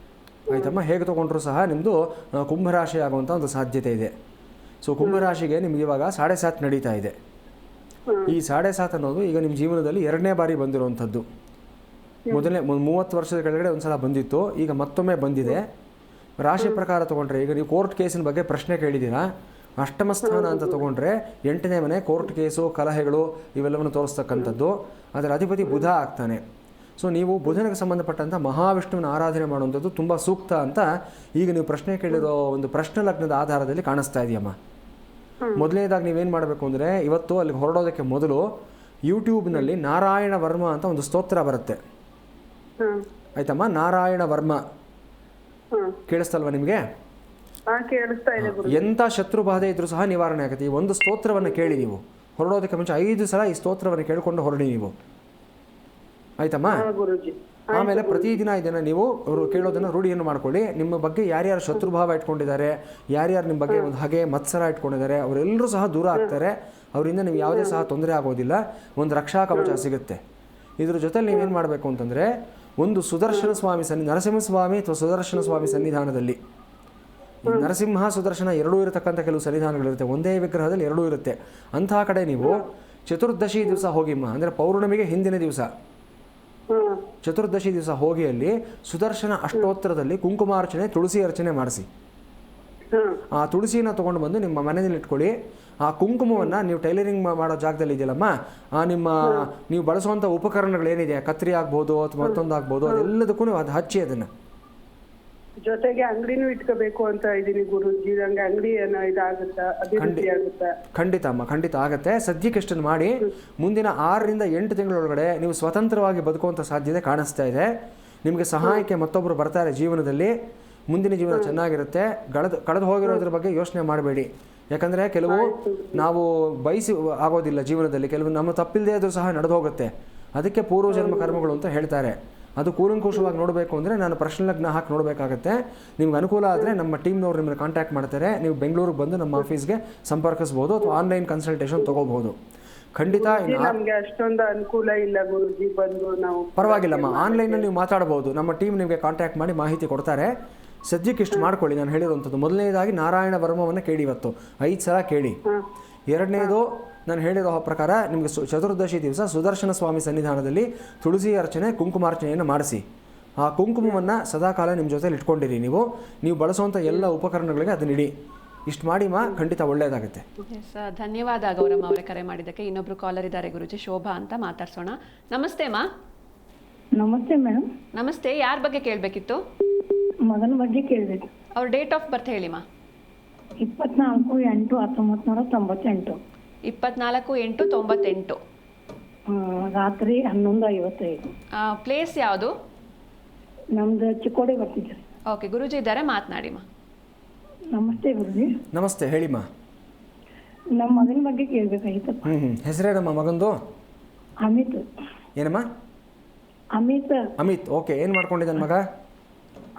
ಆಯ್ತಮ್ಮ, ಹೇಗೆ ತೊಗೊಂಡ್ರೂ ಸಹ ನಿಮ್ಮದು ಕುಂಭರಾಶಿ ಆಗುವಂಥ ಒಂದು ಸಾಧ್ಯತೆ ಇದೆ. ಸೊ ಕುಂಭರಾಶಿಗೆ ನಿಮ್ಗೆ ಇವಾಗ 7.5 ನಡೀತಾ ಇದೆ. ಈ 7.5 ಅನ್ನೋದು ಈಗ ನಿಮ್ಮ ಜೀವನದಲ್ಲಿ 2ನೇ ಬಾರಿ ಬಂದಿರುವಂಥದ್ದು. ಮೊದಲನೇ 30 ವರ್ಷದ ಕೆಳಗಡೆ ಒಂದು ಸಲ ಬಂದಿತ್ತು, ಈಗ ಮತ್ತೊಮ್ಮೆ ಬಂದಿದೆ. ರಾಶಿ ಪ್ರಕಾರ ತೊಗೊಂಡ್ರೆ ಈಗ ನೀವು ಕೋರ್ಟ್ ಕೇಸಿನ ಬಗ್ಗೆ ಪ್ರಶ್ನೆ ಕೇಳಿದ್ದೀರಾ. ಅಷ್ಟಮ ಸ್ಥಾನ ಅಂತ ತೊಗೊಂಡ್ರೆ 8ನೇ ಮನೆ, ಕೋರ್ಟ್ ಕೇಸು, ಕಲಹೆಗಳು ಇವೆಲ್ಲವನ್ನು ತೋರಿಸ್ತಕ್ಕಂಥದ್ದು. ಅದರ ಅಧಿಪತಿ ಬುಧ ಆಗ್ತಾನೆ. ಸೊ ನೀವು ಬುಧನಿಗೆ ಸಂಬಂಧಪಟ್ಟಂಥ ಮಹಾವಿಷ್ಣುವಿನ ಆರಾಧನೆ ಮಾಡುವಂಥದ್ದು ತುಂಬ ಸೂಕ್ತ ಅಂತ ಈಗ ನೀವು ಪ್ರಶ್ನೆ ಕೇಳಿರೋ ಒಂದು ಪ್ರಶ್ನೆ ಲಗ್ನದ ಆಧಾರದಲ್ಲಿ ಕಾಣಿಸ್ತಾ ಇದೆಯಮ್ಮ. ಮೊದಲನೇದಾಗಿ ನೀವೇನು ಮಾಡಬೇಕು ಅಂದರೆ, ಇವತ್ತು ಅಲ್ಲಿಗೆ ಹೊರಡೋದಕ್ಕೆ ಮೊದಲು ಯೂಟ್ಯೂಬ್ನಲ್ಲಿ ನಾರಾಯಣ ವರ್ಮ ಅಂತ ಒಂದು ಸ್ತೋತ್ರ ಬರುತ್ತೆ. ಆಯ್ತಮ್ಮ, ನಾರಾಯಣ ವರ್ಮ ಕೇಳಿಸ್ತಲ್ವ ನಿಮಗೆ? ಎಂಥ ಶತ್ರು ಬಾಧೆ ಇದ್ರೂ ಸಹ ನಿವಾರಣೆ ಆಗುತ್ತೆ. ಈ ಒಂದು ಸ್ತೋತ್ರವನ್ನು ಕೇಳಿ ನೀವು ಹೊರಡೋದಕ್ಕೆ ಮುಂಚೆ 5 ಸಲ ಈ ಸ್ತೋತ್ರವನ್ನು ಕೇಳಿಕೊಂಡು ಹೊರಡಿ ನೀವು. ಆಯ್ತಮ್ಮ? ಆಮೇಲೆ ಪ್ರತಿದಿನ ಇದನ್ನು ನೀವು ಅವರು ಕೇಳೋದನ್ನು ರೂಢಿಯನ್ನು ಮಾಡ್ಕೊಳ್ಳಿ. ನಿಮ್ಮ ಬಗ್ಗೆ ಯಾರ್ಯಾರು ಶತ್ರುಭಾವ ಇಟ್ಕೊಂಡಿದ್ದಾರೆ, ಯಾರ್ಯಾರು ನಿಮ್ಮ ಬಗ್ಗೆ ಒಂದು ಹಗೆ ಮತ್ಸರ ಇಟ್ಕೊಂಡಿದ್ದಾರೆ, ಅವರೆಲ್ಲರೂ ಸಹ ದೂರ ಆಗ್ತಾರೆ. ಅವರಿಂದ ನೀವು ಯಾವುದೇ ಸಹ ತೊಂದರೆ ಆಗೋದಿಲ್ಲ. ಒಂದು ರಕ್ಷಾ ಕವಚ ಸಿಗುತ್ತೆ. ಇದ್ರ ಜೊತೆಲಿ ನೀವೇನು ಮಾಡಬೇಕು ಅಂತಂದರೆ, ಒಂದು ಸುದರ್ಶನ ಸ್ವಾಮಿ ನರಸಿಂಹಸ್ವಾಮಿ ಅಥವಾ ಸುದರ್ಶನ ಸ್ವಾಮಿ ಸನ್ನಿಧಾನದಲ್ಲಿ, ನರಸಿಂಹ ಸುದರ್ಶನ ಎರಡೂ ಇರತಕ್ಕಂಥ ಕೆಲವು ಸನ್ನಿಧಾನಗಳಿರುತ್ತೆ. ಒಂದೇ ವಿಗ್ರಹದಲ್ಲಿ ಎರಡೂ ಇರುತ್ತೆ. ಅಂತಹ ಕಡೆ ನೀವು ಚತುರ್ದಶಿ ದಿವಸ ಹೋಗಿಮ್ಮ, ಅಂದರೆ ಪೌರ್ಣಮಿಗೆ ಹಿಂದಿನ ದಿವಸ ಚತುರ್ದಶಿ ದಿವಸ ಹೋಗಿ ಅಲ್ಲಿ ಸುದರ್ಶನ ಅಷ್ಟೋತ್ತರದಲ್ಲಿ ಕುಂಕುಮಾರ್ಚನೆ, ತುಳಸಿ ಅರ್ಚನೆ ಮಾಡಿಸಿ. ಆ ತುಳಸಿನ ತೊಗೊಂಡು ಬಂದು ನಿಮ್ಮ ಮನೆಯಲ್ಲಿ ಇಟ್ಕೊಳ್ಳಿ. ಆ ಕುಂಕುಮವನ್ನು ನೀವು ಟೈಲರಿಂಗ್ ಮಾಡೋ ಜಾಗದಲ್ಲಿ ಇದೆಯಲ್ಲಮ್ಮ, ನೀವು ಬಳಸುವಂಥ ಉಪಕರಣಗಳೇನಿದೆ, ಕತ್ರಿ ಆಗ್ಬೋದು ಅಥವಾ ಮತ್ತೊಂದು ಆಗ್ಬೋದು, ಅದೆಲ್ಲದಕ್ಕೂ ನೀವು ಅದು ಹಚ್ಚಿ ಅದನ್ನು. ಜೊತೆಗೆ ಅಂಗಡಿನೂ ಇಟ್ಕೋಬೇಕು ಅಂತ ಇದೀನಿ ಗುರುಜಿ. ನಂಗೆ ಅಂಗಡಿ ಏನೋ ಇದಾಗುತ್ತಾ, ಅಭಿವೃದ್ಧಿ ಆಗುತ್ತಾ? ಖಂಡಿತ ಅಮ್ಮ, ಖಂಡಿತ ಆಗುತ್ತೆ. ಸದ್ಯಕ್ಕೆ ಇಷ್ಟನ್ನು ಮಾಡಿ. ಮುಂದಿನ 6 ರಿಂದ 8 ತಿಂಗಳೊಳಗಡೆ ನೀವು ಸ್ವತಂತ್ರವಾಗಿ ಬದುಕುವಂಥ ಸಾಧ್ಯತೆ ಕಾಣಿಸ್ತಾ ಇದೆ. ನಿಮಗೆ ಸಹಾಯಕ್ಕೆ ಮತ್ತೊಬ್ಬರು ಬರ್ತಾರೆ ಜೀವನದಲ್ಲಿ. ಮುಂದಿನ ಜೀವನ ಚೆನ್ನಾಗಿರುತ್ತೆ. ಕಳೆದು ಹೋಗಿರೋದ್ರ ಬಗ್ಗೆ ಯೋಚನೆ ಮಾಡಬೇಡಿ. ಯಾಕಂದರೆ ಕೆಲವು ನಾವು ಬಯಸಿ ಆಗೋದಿಲ್ಲ ಜೀವನದಲ್ಲಿ, ಕೆಲವು ನಮ್ಮ ತಪ್ಪಿಲ್ಲದೆ ಆದರೂ ಸಹ ನಡೆದು ಹೋಗುತ್ತೆ. ಅದಕ್ಕೆ ಪೂರ್ವಜನ್ಮ ಕರ್ಮಗಳು ಅಂತ ಹೇಳ್ತಾರೆ. ಅದು ಕೂಲಂಕುಷವಾಗಿ ನೋಡಬೇಕು ಅಂದರೆ ನಾನು ಪ್ರಶ್ನೆ ಲಗ್ನ ಹಾಕಿ ನೋಡಬೇಕಾಗತ್ತೆ. ನಿಮ್ಗೆ ಅನುಕೂಲ ಆದರೆ ನಮ್ಮ ಟೀಮ್ನವ್ರು ನಿಮ್ಮನ್ನು ಕಾಂಟ್ಯಾಕ್ಟ್ ಮಾಡ್ತಾರೆ. ನೀವು ಬೆಂಗಳೂರಿಗೆ ಬಂದು ನಮ್ಮ ಆಫೀಸ್ಗೆ ಸಂಪರ್ಕಿಸ್ಬೋದು ಅಥವಾ ಆನ್ಲೈನ್ ಕನ್ಸಲ್ಟೇಷನ್ ತೊಗೋಬಹುದು. ಖಂಡಿತ ನಮಗೆ ಅಷ್ಟೊಂದು ಅನುಕೂಲ ಇಲ್ಲ ಗುರುಜಿ, ಬಂದು ನಾವು ಪರವಾಗಿಲ್ಲಮ್ಮ, ಆನ್ಲೈನಲ್ಲಿ ನೀವು ಮಾತಾಡ್ಬೋದು. ನಮ್ಮ ಟೀಮ್ ನಿಮಗೆ ಕಾಂಟ್ಯಾಕ್ಟ್ ಮಾಡಿ ಮಾಹಿತಿ ಕೊಡ್ತಾರೆ. ಸದ್ಯಕ್ಕೆ ಇಷ್ಟು ಮಾಡ್ಕೊಳ್ಳಿ ನಾನು ಹೇಳಿರುವಂಥದ್ದು. ಮೊದಲನೇದಾಗಿ ನಾರಾಯಣ ವರ್ಮವನ್ನು ಕೇಳಿ, ಇವತ್ತು 5 ಸಲ ಕೇಳಿ. ಎರಡನೇದು ನಾನು ಹೇಳಿರೋ ಪ್ರಕಾರ ನಿಮಗೆ ಚತುರ್ದಶಿ ದಿವಸ ಸುದರ್ಶನ ಸ್ವಾಮಿ ಸನ್ನಿಧಾನದಲ್ಲಿ ತುಳಸಿ ಅರ್ಚನೆ, ಕುಂಕುಮಾರ್ಚನೆಯನ್ನು ಮಾಡಿಸಿ. ಆ ಕುಂಕುಮವನ್ನು ಸದಾಕಾಲ ನಿಮ್ಮ ಜೊತೆಲಿ ಇಟ್ಕೊಂಡಿರಿ. ನೀವು ಬಳಸುವಂಥ ಎಲ್ಲ ಉಪಕರಣಗಳಿಗೆ ಅದನ್ನಿಡಿ. ಇಷ್ಟು ಮಾಡಿ ಖಂಡಿತ ಒಳ್ಳೆಯದಾಗುತ್ತೆ. ಧನ್ಯವಾದ ಗೌರಮ್ಮ ಅವರೇ ಕರೆ ಮಾಡಿದ್ದಕ್ಕೆ. ಇನ್ನೊಬ್ರು ಕಾಲರ್ ಇದ್ದಾರೆ ಗುರುಜಿ, ಶೋಭಾ ಅಂತ, ಮಾತಾಡ್ಸೋಣ. ನಮಸ್ತೆ ಮಾ. ನಮಸ್ತೆ ಮೇಡಮ್. ನಮಸ್ತೆ, ಯಾರ ಬಗ್ಗೆ ಕೇಳಬೇಕಿತ್ತು? ಮಗನ ಬಗ್ಗೆ ಕೇಳಬೇಕು. ಅವ್ರ ಡೇಟ್ ಆಫ್ ಬರ್ತ್ ಹೇಳಿಮಾ. 24/8/1998. 24/8/98. ರಾತ್ರಿ 11:55. ಪ್ಲೇಸ್ ಯಾವುದು? ನಮ್ದು ಚಿಕ್ಕೋಡಿ ಬರ್ತಿದ್ರಿ. ಓಕೆ, ಗುರುಜಿ ಇದ್ದಾರೆ, ಮಾತನಾಡಿಮಾ. ನಮಸ್ತೆ ಗುರುಜಿ. ನಮಸ್ತೆ, ಹೇಳಿಮ್ಮ. ನಮ್ಮ ಮಗನ ಬಗ್ಗೆ ಕೇಳಬೇಕಾಗಿತ್ತಪ್ಪ. ಹೆಸರೇನಮ್ಮ ಮಗಂದು? ಅಮಿತ್. ಏನಮ್ಮ? ಅಮಿತ್. ಓಕೆ, ಏನು ಮಾಡ್ಕೊಂಡಿದ್ದಾನೆ ಮಗ?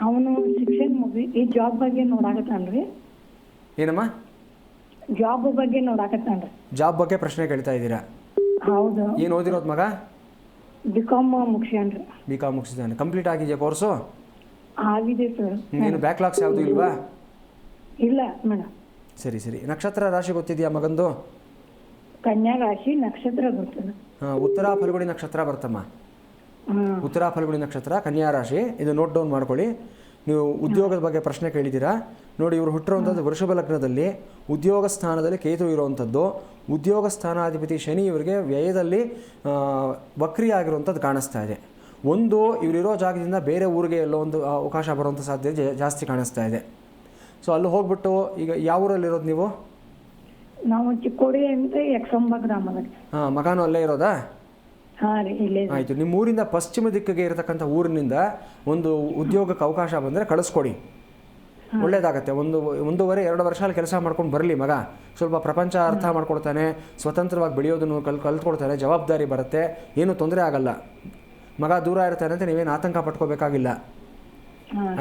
ಅವನು ಶಿಕ್ಷಣ ಮುಗಿ ಈ ಜಾಬ್ ಬಗ್ಗೆ ನೋಡಾಕತ್ತಾನ್ರಿ. ಏನಮ್ಮ? ಜಾಬ್ ಬಗ್ಗೆ ನೋಡಾಕತ್ತಾನ್ರಿ. ಜಾಬ್ ಬಗ್ಗೆ ಪ್ರಶ್ನೆ ಕೇಳ್ತಾ ಇದ್ದೀರಾ? ಹೌದು. ಏನು ಓದಿರೋದು ಮಗ? BCom ಮುಗಿಸ್ಯಾನ್ರಿ. BCom ಮುಗಿಸಿದ್ದಾನೆ. ಕಂಪ್ಲೀಟ್ ಆಗಿದೆಯಾ ಕೋರ್ಸು? ಆಗಿದೆ ಸರ್. ಏನು ಬ್ಯಾಕ್ಲಾಗ್ಸ್ ಯಾವುದು ಇಲ್ವಾ? ಇಲ್ಲ ಮೇಡಮ್. ಸರಿ. ನಕ್ಷತ್ರ ರಾಶಿ ಗೊತ್ತಿದೆಯಾ ಮಗಂದು? ಕನ್ಯಾ ರಾಶಿ, ನಕ್ಷತ್ರ ಗೊತ್ತಿಲ್ಲ. ಉತ್ತರ ಫಲ್ಗುಣಿ ನಕ್ಷತ್ರ ಬರ್ತಮ್ಮ. ಉತ್ತರ ಫಲ್ಗುಣಿ ನಕ್ಷತ್ರ, ಕನ್ಯಾ ರಾಶಿ. ಇದು ನೋಟ್ ಡೌನ್ ಮಾಡ್ಕೊಳ್ಳಿ. ನೀವು ಉದ್ಯೋಗದ ಬಗ್ಗೆ ಪ್ರಶ್ನೆ ಕೇಳಿದ್ದೀರಾ ನೋಡಿ. ಇವರು ಹುಟ್ಟಿರುವಂಥದ್ದು ವೃಷಭ ಲಗ್ನದಲ್ಲಿ, ಉದ್ಯೋಗ ಸ್ಥಾನದಲ್ಲಿ ಕೇತು ಇರುವಂಥದ್ದು. ಉದ್ಯೋಗ ಸ್ಥಾನಾಧಿಪತಿ ಶನಿ ಇವರಿಗೆ ವ್ಯಯದಲ್ಲಿ ವಕ್ರಿ ಆಗಿರುವಂಥದ್ದು ಕಾಣಿಸ್ತಾ ಇದೆ. ಒಂದು, ಇವರಿರೋ ಜಾಗದಿಂದ ಬೇರೆ ಊರಿಗೆ ಎಲ್ಲೋ ಒಂದು ಅವಕಾಶ ಬರುವಂಥ ಸಾಧ್ಯತೆ ಜಾಸ್ತಿ ಕಾಣಿಸ್ತಾ ಇದೆ. ಸೊ ಅಲ್ಲಿ ಹೋಗ್ಬಿಟ್ಟು, ಈಗ ಯಾವ ಊರಲ್ಲಿರೋದು ನೀವು? ನಾವು ಚಿಕ್ಕೋಡಿ ಅಂತ ಯಕ್ಷಂಬ ಗ್ರಾಮದಾಗ. ಹಾಂ, ಮಗನೂ ಅಲ್ಲೇ ಇರೋದಾ? ಹಾಂ ರೀ, ಇಲ್ಲೇ. ಆಯಿತು. ನಿಮ್ಮ ಊರಿಂದ ಪಶ್ಚಿಮ ದಿಕ್ಕಿಗೆ ಇರತಕ್ಕಂಥ ಊರಿನಿಂದ ಒಂದು ಉದ್ಯೋಗಕ್ಕೆ ಅವಕಾಶ ಬಂದರೆ ಕಳಿಸ್ಕೊಡಿ, ಒಳ್ಳೇದಾಗತ್ತೆ. 1.5-2 ವರ್ಷ ಅಲ್ಲಿ ಕೆಲಸ ಮಾಡ್ಕೊಂಡು ಬರಲಿ ಮಗ. ಸ್ವಲ್ಪ ಪ್ರಪಂಚ ಅರ್ಥ ಮಾಡ್ಕೊಳ್ತಾನೆ, ಸ್ವತಂತ್ರವಾಗಿ ಬೆಳೆಯೋದನ್ನು ಕಲ್ತ್ಕೊಳ್ತಾನೆ, ಜವಾಬ್ದಾರಿ ಬರುತ್ತೆ, ಏನೂ ತೊಂದರೆ ಆಗಲ್ಲ. ಮಗ ದೂರ ಇರ್ತಾನೆ ಅಂತ ನೀವೇನು ಆತಂಕ ಪಟ್ಕೋಬೇಕಾಗಿಲ್ಲ,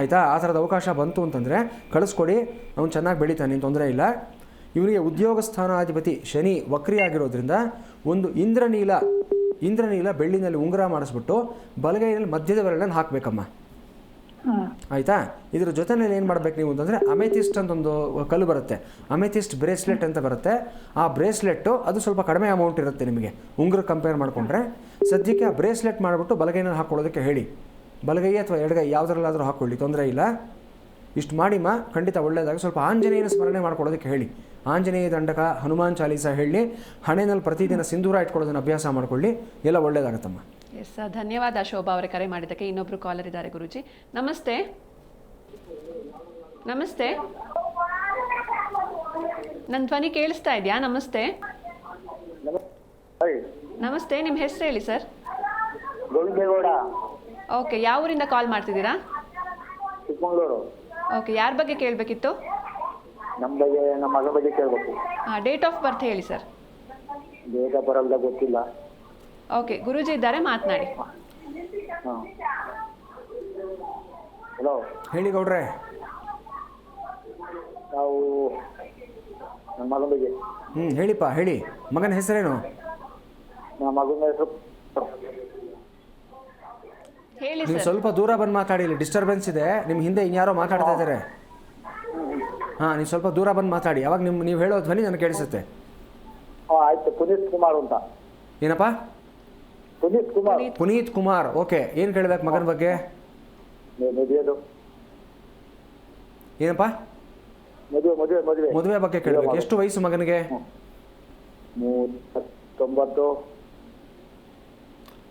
ಆಯಿತಾ? ಆ ಥರದ ಅವಕಾಶ ಬಂತು ಅಂತಂದರೆ ಕಳಿಸ್ಕೊಡಿ, ಅವ್ನು ಚೆನ್ನಾಗಿ ಬೆಳಿತಾನೆ, ಏನು ತೊಂದರೆ ಇಲ್ಲ. ಇವನಿಗೆ ಉದ್ಯೋಗ ಸ್ಥಾನಾಧಿಪತಿ ಶನಿ ವಕ್ರಿ ಆಗಿರೋದ್ರಿಂದ ಒಂದು ಇಂದ್ರನೀಲ ಬೆಳ್ಳಿನಲ್ಲಿ ಉಂಗುರ ಮಾಡಿಸ್ಬಿಟ್ಟು ಬಲಗೈಯಲ್ಲಿ ಮಧ್ಯದ ಬೆರಳನ್ನು ಹಾಕಬೇಕಮ್ಮ, ಆಯಿತಾ? ಇದ್ರ ಜೊತೆಯಲ್ಲಿ ಏನು ಮಾಡಬೇಕು ನೀವು ಅಂತಂದರೆ ಅಮೆಥಿಸ್ಟ್ ಅಂತ ಒಂದು ಕಲ್ಲು ಬರುತ್ತೆ, ಅಮೆಥಿಸ್ಟ್ ಬ್ರೇಸ್ಲೆಟ್ ಅಂತ ಬರುತ್ತೆ. ಆ ಬ್ರೇಸ್ಲೆಟ್ಟು ಅದು ಸ್ವಲ್ಪ ಕಡಿಮೆ ಅಮೌಂಟ್ ಇರುತ್ತೆ ನಿಮಗೆ ಉಂಗುರ ಕಂಪೇರ್ ಮಾಡಿಕೊಂಡ್ರೆ. ಸದ್ಯಕ್ಕೆ ಆ ಬ್ರೇಸ್ಲೆಟ್ ಮಾಡಿಬಿಟ್ಟು ಬಲಗೈನಲ್ಲಿ ಹಾಕ್ಕೊಳ್ಳೋದಕ್ಕೆ ಹೇಳಿ, ಬಲಗೈ ಅಥವಾ ಎಡಗೈ ಯಾವುದರಲ್ಲಾದರೂ ಹಾಕ್ಕೊಳ್ಳಿ, ತೊಂದರೆ ಇಲ್ಲ. ಇಷ್ಟು ಮಾಡಿಮ್ಮ, ಖಂಡಿತ ಒಳ್ಳೆಯದಾಗ. ಸ್ವಲ್ಪ ಆಂಜನೇಯನ ಸ್ಮರಣೆ ಮಾಡ್ಕೊಳ್ಳೋದಕ್ಕೆ ಹೇಳಿ, ಆಂಜನೇಯ ದಂಡಕ, ಹನುಮಾನ್ ಚಾಲೀಸ ಹೇಳಿ, ಹಣೆಯಲ್ಲಿ ಪ್ರತಿದಿನ ಸಿಂಧೂರ ಇಟ್ಕೊಳ್ಳೋದನ್ನು ಅಭ್ಯಾಸ ಮಾಡ್ಕೊಳ್ಳಿ, ಎಲ್ಲ ಒಳ್ಳೆಯದಾಗತ್ತಮ್ಮ. ಎಸ್, ಧನ್ಯವಾದ ಶೋಭಾ ಅವರ ಕರೆ ಮಾಡಿದ್ದಕ್ಕೆ. ಇನ್ನೊಬ್ರು ಕಾಲರ್ ಇದ್ದಾರೆ ಗುರುಜಿ. ನಮಸ್ತೆ. ನಮಸ್ತೆ, ನನ್ನ ಧ್ವನಿ ಕೇಳಿಸ್ತಾ ಇದೆಯಾ? ನಮಸ್ತೆ. ನಮಸ್ತೆ, ನಿಮ್ಮ ಹೆಸರು ಹೇಳಿ ಸರ್. ಓಕೆ, ಯಾವ ಊರಿಂದ ಕಾಲ್ ಮಾಡ್ತಿದ್ದೀರಾ? ಚಿಕ್ಕಮಗಳೂರು. ಓಕೆ, ಯಾರ ಬಗ್ಗೆ ಕೇಳಬೇಕಿತ್ತು? ನಮ್ಮ ಬಗ್ಗೆ, ನಮ್ಮ ಮಗ ಬಗ್ಗೆ ಕೇಳಬೇಕು. ಡೇಟ್ ಆಫ್ ಬರ್ತ್ ಹೇಳಿ ಸರ್. ಬೇಗ ಬರಲ್ದ ಗೊತ್ತಿಲ್ಲ. ಓಕೆ, ಗುರೂಜಿ ಇದ್ದಾರೆ, ಮಾತನಾಡಿ. ಹಾಂ, ಹಲೋ ಹೇಳಿ ಗೌಡ್ರೆ. ನಾವು ನಮ್ಮ ಮಗನ ಬಗ್ಗೆ. ಹೇಳಿಪ್ಪ, ಹೇಳಿ. ಮಗನ ಹೆಸರೇನು? ನಮ್ಮ ಮಗನ ಹೆಸರು. ಹೇಳಿ ನೀವು ಸರ್. ಸ್ವಲ್ಪ ದೂರ ಬಂದು ಮಾತಾಡಿ, ಇಲ್ಲಿ ಡಿಸ್ಟರ್ಬೆನ್ಸ್ ಇದೆ, ನಿಮ್ಮ ಹಿಂದೆ ಇನ್ಯಾರೋ ಮಾತಾಡ್ತಾ ಇದ್ದಾರೆ. ಹಾಂ, ನೀವು ಸ್ವಲ್ಪ ದೂರ ಬಂದು ಮಾತಾಡಿ, ಅವಾಗ ನೀವು ಹೇಳೋ ಧ್ವನಿ ನನಗೆ ಕೇಳಿಸುತ್ತೆ. ಹಾಂ, ಆಯ್ತು. ಪುನೀತ್ ಕುಮಾರ್ ಅಂತ. ಏನಪ್ಪ? ಪುನೀತ್ ಕುಮಾರ್. ಪುನೀತ್ ಕುಮಾರ್. ಓಕೆ, ಏನು ಕೇಳಬೇಕು ಮಗನ ಬಗ್ಗೆ? ಮದುವೆದು. ಏನಪ್ಪ? ಮದುವೆ ಬಗ್ಗೆ ಕೇಳಬೇಕು. ಎಷ್ಟು ವಯಸ್ಸು ಮಗನಿಗೆ?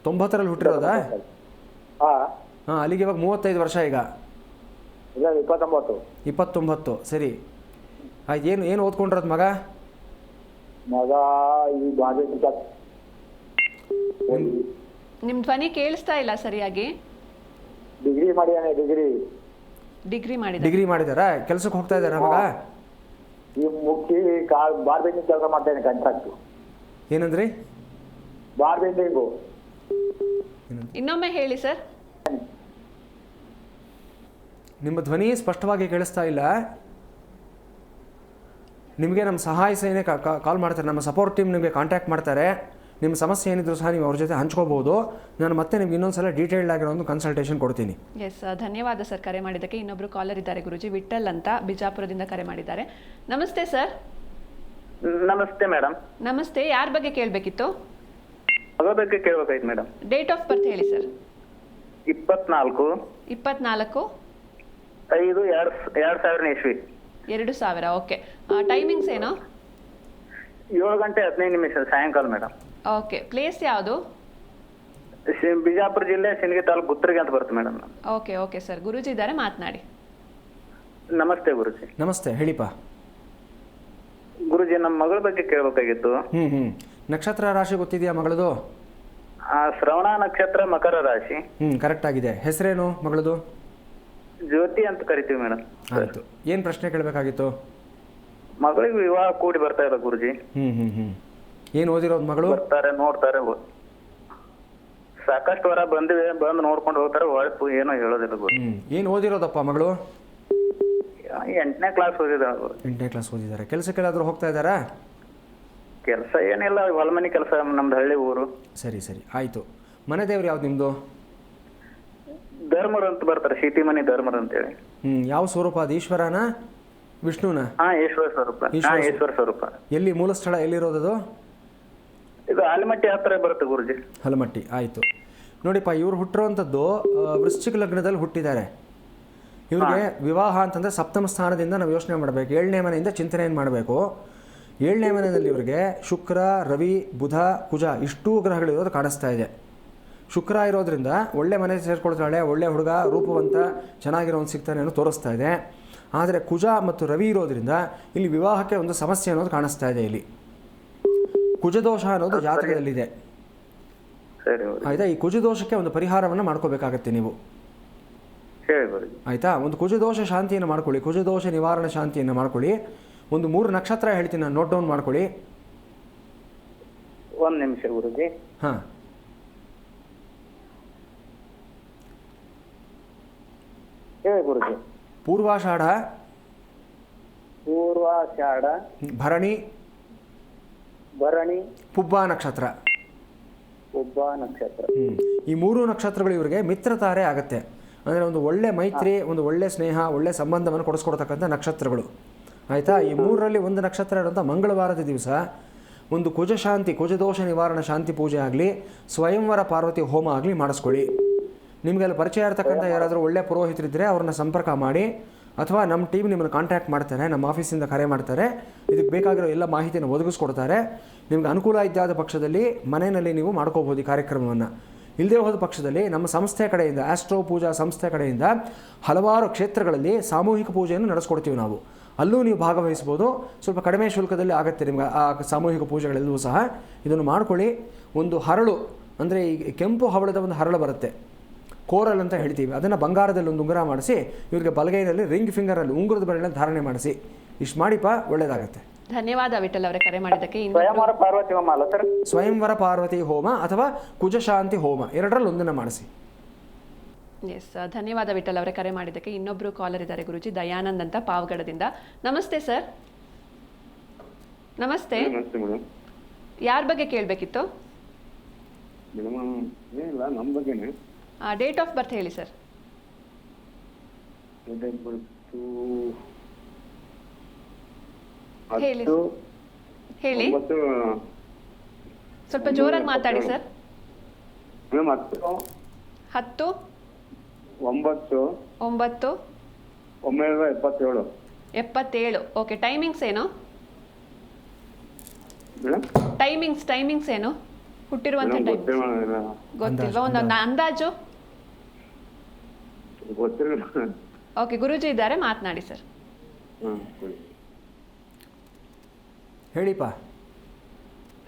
90ರಲ್ಲಿ ಹುಟ್ಟಿರೋದಾ? ಹಾಂ, ಅಲ್ಲಿಗೆ ಇವಾಗ 35 ವರ್ಷ ಈಗ. 29. ಸರಿ, ಆಯ್ತು. ಏನು ಓದ್ಕೊಂಡಿರೋದು ಮಗ? ನಿಮ್ಮ ಧ್ವನಿ ಕೇಳಿಸ್ತಾ ಇಲ್ಲ ಸರಿಯಾಗಿ. ಡಿಗ್ರಿ ಮಾಡಿದಾರಾ? ಕೆಲಸಕ್ಕೆ ಹೋಗ್ತಾ ಇದ್ದಾರಾ ಮಗ? ಕೆಲಸ ಮಾಡ್ತೇನೆ, ಕಾಂಟ್ರಾಕ್ಟ್. ಏನಂದ್ರಿ? ಇನ್ನೊಮ್ಮೆ ಹೇಳಿ ಸರ್. ನಿಮ್ಮ ಧ್ವನಿ ಸ್ಪಷ್ಟವಾಗಿ ಕೇಳಿಸ್ತಾ ಇಲ್ಲ. ನಿಮಗೆ ನಮ್ಮ ಸಹಾಯ ಸೇನೆ ಕಾಲ್ ಮಾಡ್ತಾರೆ, ನಮ್ಮ ಸಪೋರ್ಟ್ ಟೀಮ್ ನಿಮಗೆ ಕಾಂಟ್ಯಾಕ್ಟ್ ಮಾಡ್ತಾರೆ. ನಿಮ್ಮ ಸಮಸ್ಯೆ ಏನಿದ್ರು ಸಹ ನೀವು ಅವ್ರ ಜೊತೆ ಹಂಚ್ಕೋಬಹುದು. ನಾನು ಮತ್ತೆ ನಿಮ್ಗೆ ಇನ್ನೊಂದ್ಸಲ ಡೀಟೇಲ್ಡ್ ಆಗಿರೋ ಒಂದು ಕನ್ಸಲ್ಟೇಷನ್ ಕೊಡ್ತೀನಿ. ಎಸ್, ಧನ್ಯವಾದ ಸರ್ ಕರೆ ಮಾಡಿದ್ದಕ್ಕೆ. ಇನ್ನೊಬ್ರು ಕಾಲರ್ ಇದ್ದಾರೆ ಗುರುಜಿ, ವಿಠಲ್ ಅಂತ, ಬಿಜಾಪುರದಿಂದ ಕರೆ ಮಾಡಿದ್ದಾರೆ. ನಮಸ್ತೆ ಸರ್. ನಮಸ್ತೆ ಮೇಡಮ್. ನಮಸ್ತೆ, ಯಾರ ಬಗ್ಗೆ ಕೇಳಬೇಕಿತ್ತು? ಮಗ ಬಗ್ಗೆ ಕೇಳಬೇಕಾಯ್ತು ಮೇಡಮ್. ಡೇಟ್ ಆಫ್ ಬರ್ತ್ ಹೇಳಿ ಸರ್. 24/5/2000 ಇಸ್ವಿ. 2000. ಓಕೆ, ಟೈಮಿಂಗ್ಸ್ ಏನು? 7:15 ಸಾಯಂಕಾಲ ಮೇಡಮ್. ಓಕೆ, ಪ್ಲೇಸ್ ಯಾವುದು? ಬಿಜಾಪುರ ಜಿಲ್ಲೆ ಸಿಂದಗಿ ತಾಲೂಕು ಗುತ್ತರಿಗೆ ಅಂತ ಬರುತ್ತೆ ಮೇಡಮ್. ಓಕೆ ಸರ್, ಗುರುಜಿ ಇದ್ದಾರೆ, ಮಾತನಾಡಿ. ನಮಸ್ತೆ ಗುರುಜಿ. ನಮಸ್ತೆ, ಹೇಳಿಪ್ಪ. ಗುರುಜಿ, ನಮ್ಮ ಮಗಳ ಬಗ್ಗೆ ಕೇಳಬೇಕಾಗಿತ್ತು. ನಕ್ಷತ್ರ ರಾಶಿ ಗೊತ್ತಿದೆಯಾ ಮಗಳದು? ಶ್ರವಣ ನಕ್ಷತ್ರ, ಮಕರ ರಾಶಿ. ಕರೆಕ್ಟ್ ಆಗಿದೆ. ಹೆಸರೇನು ಮಗಳದು? ಜ್ಯೋತಿ ಅಂತ ಕರಿತೀವಿ ಮೇಡಮ್. ಆಯಿತು, ಏನು ಪ್ರಶ್ನೆ ಕೇಳಬೇಕಾಗಿತ್ತು? ಮಗಳಿಗೆ ವಿವಾಹ ಕೂಡಿ ಬರ್ತಾ ಇಲ್ಲ ಗುರುಜಿ. ಏನು ಓದಿರೋದು ಮಗಳು? ಬರ್ತಾರೆ, ನೋಡ್ತಾರೆ, ಸಾಕಷ್ಟು ವಾರ ಬಂದು ನೋಡ್ಕೊಂಡು ಹೋಗ್ತಾರೆ, ಹೊಳಪು ಏನೋ ಹೇಳೋದಿಲ್ಲ ಗುರು. ಏನು ಓದಿರೋದಪ್ಪ ಮಗಳು? 8ನೇ ಕ್ಲಾಸ್ ಓದಿದ. 8ನೇ ಕ್ಲಾಸ್ ಓದಿದ್ದಾರೆ. ಕೆಲಸಕ್ಕೆಲ್ಲಾದರೂ ಹೋಗ್ತಾ ಇದ್ದಾರಾ? ಕೆಲಸ ಏನಿಲ್ಲ, ಹೊಲಮನಿ ಕೆಲಸ, ನಮ್ದು ಹಳ್ಳಿ ಊರು. ಸರಿ, ಆಯಿತು. ಮನೆ ದೇವ್ರು ಯಾವ್ದು ನಿಮ್ಮದು? ಧರ್ಮರು ಅಂತ ಬರ್ತಾರೆ, ಶೀತಿಮನಿ ಧರ್ಮರು ಅಂತೇಳಿ. ಯಾವ ಸ್ವರೂಪ ಅದು? ಈಶ್ವರನ, ವಿಷ್ಣುನ? ಈಶ್ವರ ಸ್ವರೂಪ. ಎಲ್ಲಿ ಮೂಲ ಸ್ಥಳ ಎಲ್ಲಿರೋದದು? ಇದು ಆಲಮಟ್ಟಿ ಹತ್ರ ಬರುತ್ತೆ ಗುರುಜಿ. ಹಲಮಟ್ಟಿ. ಆಯಿತು. ನೋಡಿಪ್ಪ, ಇವ್ರು ಹುಟ್ಟಿರುವಂಥದ್ದು ವೃಶ್ಚಿಕ ಲಗ್ನದಲ್ಲಿ ಹುಟ್ಟಿದ್ದಾರೆ. ಇವ್ರಿಗೆ ವಿವಾಹ ಅಂತಂದರೆ ಸಪ್ತಮ ಸ್ಥಾನದಿಂದ ನಾವು ಯೋಚನೆ ಮಾಡಬೇಕು. 7ನೇ ಮನೆಯಿಂದ ಚಿಂತನೆಯನ್ನು ಮಾಡಬೇಕು. 7ನೇ ಮನೆಯಲ್ಲಿ ಇವರಿಗೆ ಶುಕ್ರ, ರವಿ, ಬುಧ, ಕುಜ ಇಷ್ಟೂ ಗ್ರಹಗಳಿರೋದು ಕಾಣಿಸ್ತಾ ಇದೆ. ಶುಕ್ರ ಇರೋದ್ರಿಂದ ಒಳ್ಳೆ ಮನೆ ಸೇರ್ಕೊಳ್ತಾಳೆ, ಒಳ್ಳೆ ಹುಡುಗ, ರೂಪವಂತ, ಚೆನ್ನಾಗಿರೋನು ಸಿಗ್ತಾನೆ ಅನ್ನೋ ತೋರಿಸ್ತಾ ಇದೆ. ಆದರೆ ಕುಜ ಮತ್ತು ರವಿ ಇರೋದ್ರಿಂದ ಇಲ್ಲಿ ವಿವಾಹಕ್ಕೆ ಒಂದು ಸಮಸ್ಯೆ ಅನ್ನೋದು ಕಾಣಿಸ್ತಾ ಇದೆ. ಇಲ್ಲಿ ಕುಜದೋಷ ಅನ್ನೋದು ಜಾತಕದಲ್ಲಿದೆ. ಸರಿ ಆಯಿತಾ? ಈ ಕುಜದೋಷಕ್ಕೆ ಒಂದು ಪರಿಹಾರವನ್ನು ಮಾಡ್ಕೋಬೇಕಾಗತ್ತೆ ನೀವು. ಹೇಳಿ ಗುರುಜಿ. ಆಯಿತಾ? ಒಂದು ಕುಜದೋಷ ಶಾಂತಿಯನ್ನು ಮಾಡ್ಕೊಳ್ಳಿ, ಕುಜದೋಷ ನಿವಾರಣೆ ಶಾಂತಿಯನ್ನು ಮಾಡ್ಕೊಳ್ಳಿ. ಒಂದು 3 ನಕ್ಷತ್ರ ಹೇಳ್ತೀನಿ ನಾನು, ನೋಟ್ ಡೌನ್ ಮಾಡ್ಕೊಳ್ಳಿ. 1 ನಿಮಿಷ ಗುರುಜಿ. ಹಾಂ, ಹೇಳಿ ಗುರುಜಿ. ಪೂರ್ವಾಷಾಢ, ಪೂರ್ವಾಷಾಢ, ಭರಣಿ, ಭರಣಿ, ಪುಬ್ಬ ನಕ್ಷತ್ರ. ಒಬ್ಬ ನಕ್ಷತ್ರ. ಈ 3 ನಕ್ಷತ್ರಗಳು ಇವರಿಗೆ ಮಿತ್ರತಾರೆ ಆಗತ್ತೆ. ಅಂದರೆ ಒಂದು ಒಳ್ಳೆ ಮೈತ್ರಿ, ಒಂದು ಒಳ್ಳೆ ಸ್ನೇಹ, ಒಳ್ಳೆ ಸಂಬಂಧವನ್ನು ಕೊಡಿಸ್ಕೊಡ್ತಕ್ಕಂಥ ನಕ್ಷತ್ರಗಳು. ಆಯಿತಾ? ಈ 3ರಲ್ಲಿ ಒಂದು ನಕ್ಷತ್ರ ಇರೋಂಥ ಮಂಗಳವಾರದ ದಿವಸ ಒಂದು ಕುಜಶಾಂತಿ, ಕುಜದೋಷ ನಿವಾರಣೆ ಶಾಂತಿ ಪೂಜೆ ಆಗಲಿ, ಸ್ವಯಂವರ ಪಾರ್ವತಿ ಹೋಮ ಆಗಲಿ ಮಾಡಿಸ್ಕೊಳ್ಳಿ. ನಿಮಗೆಲ್ಲ ಪರಿಚಯ ಇರತಕ್ಕಂಥ ಯಾರಾದರೂ ಒಳ್ಳೆ ಪುರೋಹಿತರಿದ್ದರೆ ಅವ್ರನ್ನ ಸಂಪರ್ಕ ಮಾಡಿ, ಅಥವಾ ನಮ್ಮ ಟೀಮ್ ನಿಮ್ಮನ್ನು ಕಾಂಟ್ಯಾಕ್ಟ್ ಮಾಡ್ತಾರೆ, ನಮ್ಮ ಆಫೀಸಿಂದ ಕರೆ ಮಾಡ್ತಾರೆ, ಇದಕ್ಕೆ ಬೇಕಾಗಿರೋ ಎಲ್ಲ ಮಾಹಿತಿಯನ್ನು ಒದಗಿಸ್ಕೊಡ್ತಾರೆ. ನಿಮ್ಗೆ ಅನುಕೂಲ ಇದ್ದಾದ ಪಕ್ಷದಲ್ಲಿ ಮನೆಯಲ್ಲಿ ನೀವು ಮಾಡ್ಕೋಬೋದು ಈ ಕಾರ್ಯಕ್ರಮವನ್ನು. ಇಲ್ಲದೇ ಹೋದ ಪಕ್ಷದಲ್ಲಿ ನಮ್ಮ ಸಂಸ್ಥೆ ಕಡೆಯಿಂದ, ಆಸ್ಟ್ರೋ ಪೂಜಾ ಸಂಸ್ಥೆ ಕಡೆಯಿಂದ ಹಲವಾರು ಕ್ಷೇತ್ರಗಳಲ್ಲಿ ಸಾಮೂಹಿಕ ಪೂಜೆಯನ್ನು ನಡೆಸ್ಕೊಡ್ತೀವಿ ನಾವು. ಅಲ್ಲೂ ನೀವು ಭಾಗವಹಿಸ್ಬೋದು. ಸ್ವಲ್ಪ ಕಡಿಮೆ ಶುಲ್ಕದಲ್ಲಿ ಆಗುತ್ತೆ ನಿಮ್ಗೆ ಆ ಸಾಮೂಹಿಕ ಪೂಜೆಗಳೆಲ್ಲವೂ ಸಹ. ಇದನ್ನು ಮಾಡ್ಕೊಳ್ಳಿ. ಒಂದು ಹರಳು, ಅಂದರೆ ಈ ಕೆಂಪು ಹವಳದ ಒಂದು ಹರಳು ಬರುತ್ತೆ, ಕೋರಲ್ ಅಂತ ಹೇಳ್ತೀವಿ, ಅದನ್ನು ಬಂಗಾರದಲ್ಲಿ ಒಂದು ಉಂಗುರ ಮಾಡಿಸಿ ಇವರಿಗೆ ಬಲಗೈನಲ್ಲಿ ರಿಂಗ್ ಫಿಂಗರಲ್ಲಿ ಉಂಗುರದ ಬೆರಳನ್ನ ಧಾರಣೆ ಮಾಡಿಸಿ. ಇಷ್ಟು ಮಾಡಿಪ್ಪ, ಒಳ್ಳೆಯದಾಗುತ್ತೆ. ಧನ್ಯವಾದ ವಿಠಲ್ ಅವರೇ ಕರೆ ಮಾಡಿದ್ದಕ್ಕೆ. ಸ್ವಯಂವರ ಪಾರ್ವತಿ ಹೋಮ ಅಲ್ಲ ಸರ್? ಸ್ವಯಂವರ ಪಾರ್ವತಿ ಹೋಮ ಅಥವಾ ಕುಜಶಾಂತಿ ಹೋಮ, ಎರಡರಲ್ಲಿ ಒಂದನ್ನು ಮಾಡಿಸಿ. ಎಸ್, ಧನ್ಯವಾದ ವಿಠಲ್ ಅವರೇ ಕರೆ ಮಾಡಿದ್ದಕ್ಕೆ. ಇನ್ನೊಬ್ರು ಕಾಲರ್ ಇದ್ದಾರೆ ಗುರುಜಿ, ದಯಾನಂದ್ ಅಂತ ಪಾವಗಡದಿಂದ. ನಮಸ್ತೆ ಸರ್. ನಮಸ್ತೆ. ನಮಸ್ತೆ ಮೇಡಮ್. ಯಾರ ಬಗ್ಗೆ ಕೇಳಬೇಕಿತ್ತು? ಮೇಡಮ್ ಏನಿಲ್ಲ, ನಮ್ಮ ಬಗ್ಗೆನೇ. ಡೇಟ್ ಆಫ್ ಬರ್ತ್ ಹೇಳಿ ಸರ್. ಹೇಳಿ ಹೇಳಿ, ಸ್ವಲ್ಪ ಜೋರಾಗಿ ಮಾತಾಡಿ ಸರ್. ಮೇಡಮ್ 10 9 1977. 77. ಓಕೆ, ಟೈಮಿಂಗ್ಸ್ ಏನು? ಮೇಡಮ್ ಟೈಮಿಂಗ್ಸ್ ಏನು ಹುಟ್ಟಿರುವಂಥ ಟೈಮ್ ಗೊತ್ತಿಲ್ವಾ? ಒಂದು ಅಂದಾಜು? ಗೊತ್ತಿಲ್ಲ. ಓಕೆ, ಗುರೂಜಿ ಇದ್ದಾರೆ, ಮಾತನಾಡಿ ಸರ್. ಹೇಳಿಪ್ಪ.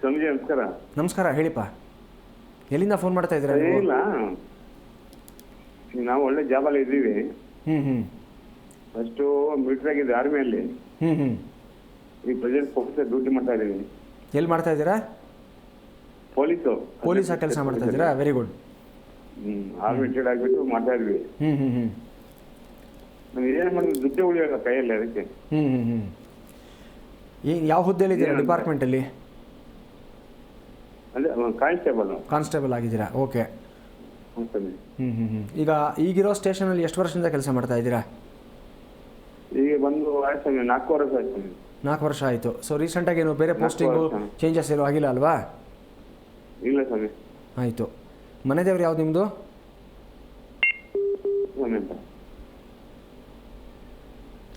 ಸ್ವಾಮೀಜಿ ನಮಸ್ಕಾರ. ನಮಸ್ಕಾರ, ಹೇಳಿಪ್ಪ. ಎಲ್ಲಿಂದ ಫೋನ್ ಮಾಡ್ತಾ ಇದ್ದೀರಾ? ಇಲ್ಲ, ನಾವು ಒಳ್ಳೆ ಜಾಬಲ್ಲಿ ಇದ್ದೀವಿ. ಫಸ್ಟು ಮಿಲಿಟರಿ ಆಗಿದ್ದೆ, ಆರ್ಮಿಯಲ್ಲಿ. ಈ ಪ್ರೆಸೆಂಟ್ ಫೋಕಸ್ ಡ್ಯೂಟಿ ಮಾಡ್ತಾ ಇದ್ದೀವಿ. ಎಲ್ಲಿ ಮಾಡ್ತಾ ಇದ್ದೀರಾ? ಪೊಲೀಸ್ ಕೆಲಸ ಮಾಡ್ತಾ ಇದ್ದೀರಾ? Very good. ಆರ್ಮಿ ರಿಟೈರ್ಡ್ ಆಗಿಬಿಟ್ಟು ಮಾಡ್ತಾ ಇದ್ವಿ. ನಮ್ಗೆ ಏನು ಮಾಡಿದ್ರೆ ದುಡ್ಡು ಉಳಿಯೋಲ್ಲ ಕೈಯಲ್ಲಿ, ಅದಕ್ಕೆ. ಯಾವ ಹುದ್ದೆಯಲ್ಲಿ ಇದ್ದೀರಾ ಡಿಪಾರ್ಟ್ಮೆಂಟಲ್ಲಿ? ಅದೇ ಕಾನ್ಸ್ಟೇಬಲ್ ಆಗಿದ್ದೀರಾ? ಓಕೆ. ಈಗಿರೋ ಸ್ಟೇಷನಲ್ಲಿ ಎಷ್ಟು ವರ್ಷದಿಂದ ಕೆಲಸ ಮಾಡ್ತಾ ಇದ್ದೀರಾ? ಈಗ ಬಂದು ಆಯ್ತು 4 ವರ್ಷ ಆಯ್ತು. 4 ವರ್ಷ ಆಯಿತು. ಸೊ ರೀಸೆಂಟಾಗಿ ಏನು ಬೇರೆ ಪೋಸ್ಟಿಂಗು ಚೇಂಜಸ್ ಏನೂ ಆಗಿಲ್ಲ ಅಲ್ವಾ? ಇಲ್ಲ ಸ್ವಾಮಿ. ಆಯಿತು. ಮನೆ ದೇವ್ರು ಯಾವ್ದು ನಿಮ್ಮದು?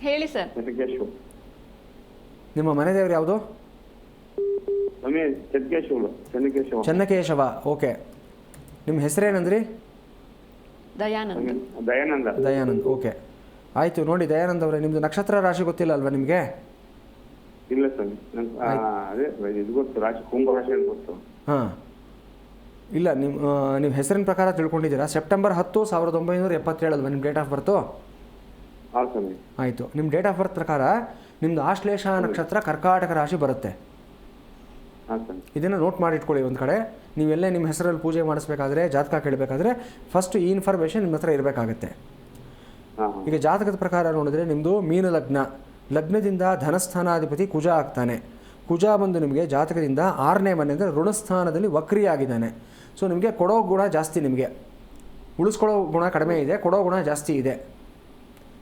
ಹೇಳಿ ಸರ್. ನಿಮ್ಮ ಮನೆ ದೇವ್ರು ಯಾವುದು? ಚೆನ್ನಕೇಶವ. ಓಕೆ. ನಿಮ್ಮ ಹೆಸರೇನಂದ್ರಿ? ದಯಾನಂದ್. ಓಕೆ, ಆಯಿತು. ನೋಡಿ ದಯಾನಂದ್ ಅವರೇ, ನಿಮ್ಮದು ನಕ್ಷತ್ರ ರಾಶಿ ಗೊತ್ತಿಲ್ಲ ಅಲ್ವಾ ನಿಮಗೆ? ಇಲ್ಲ ಸರ್, ಅದೇ ಇದು ಗೊತ್ತು, ರಾಶಿ ಕುಂಭ ರಾಶಿ ಅಂತ ಗೊತ್ತು. ಹಾಂ, ಇಲ್ಲ, ನೀವು ಹೆಸರಿನ ಪ್ರಕಾರ ತಿಳ್ಕೊಂಡಿದ್ದೀರಾ. ಸೆಪ್ಟೆಂಬರ್ 10, 1977 ಅಲ್ವಾ ನಿಮ್ಮ ಡೇಟ್ ಆಫ್ ಬರ್ತು? ಹೌದು ಸ್ವಾಮಿ. ಆಯಿತು. ನಿಮ್ಮ ಡೇಟ್ ಆಫ್ ಬರ್ತ್ ಪ್ರಕಾರ ನಿಮ್ಮದು ಆಶ್ಲೇಷ ನಕ್ಷತ್ರ ಕರ್ಕಾಟಕ ರಾಶಿ ಬರುತ್ತೆ. ಇದನ್ನು ನೋಟ್ ಮಾಡಿಟ್ಕೊಳ್ಳಿ ಒಂದು ಕಡೆ. ನೀವೆಲ್ಲೇ ನಿಮ್ಮ ಹೆಸರಲ್ಲಿ ಪೂಜೆ ಮಾಡಿಸ್ಬೇಕಾದ್ರೆ, ಜಾತಕ ಕೇಳಬೇಕಾದ್ರೆ ಫಸ್ಟ್ ಈ ಇನ್ಫಾರ್ಮೇಷನ್ ನಿಮ್ಮ ಹತ್ರ ಇರಬೇಕಾಗತ್ತೆ. ಈಗ ಜಾತಕದ ಪ್ರಕಾರ ನೋಡಿದ್ರೆ ನಿಮ್ಮದು ಮೀನ ಲಗ್ನ, ಲಗ್ನದಿಂದ ಧನಸ್ಥಾನಾಧಿಪತಿ ಕುಜ ಆಗ್ತಾನೆ. ಕುಜ ಬಂದು ನಿಮಗೆ ಜಾತಕದಿಂದ 6ನೇ ಮನೆ ಅಂದರೆ ಋಣಸ್ಥಾನದಲ್ಲಿ ವಕ್ರಿಯಾಗಿದ್ದಾನೆ. ಸೊ ನಿಮಗೆ ಕೊಡೋ ಗುಣ ಜಾಸ್ತಿ, ನಿಮಗೆ ಉಳಿಸ್ಕೊಳ್ಳೋ ಗುಣ ಕಡಿಮೆ ಇದೆ, ಕೊಡೋ ಗುಣ ಜಾಸ್ತಿ ಇದೆ.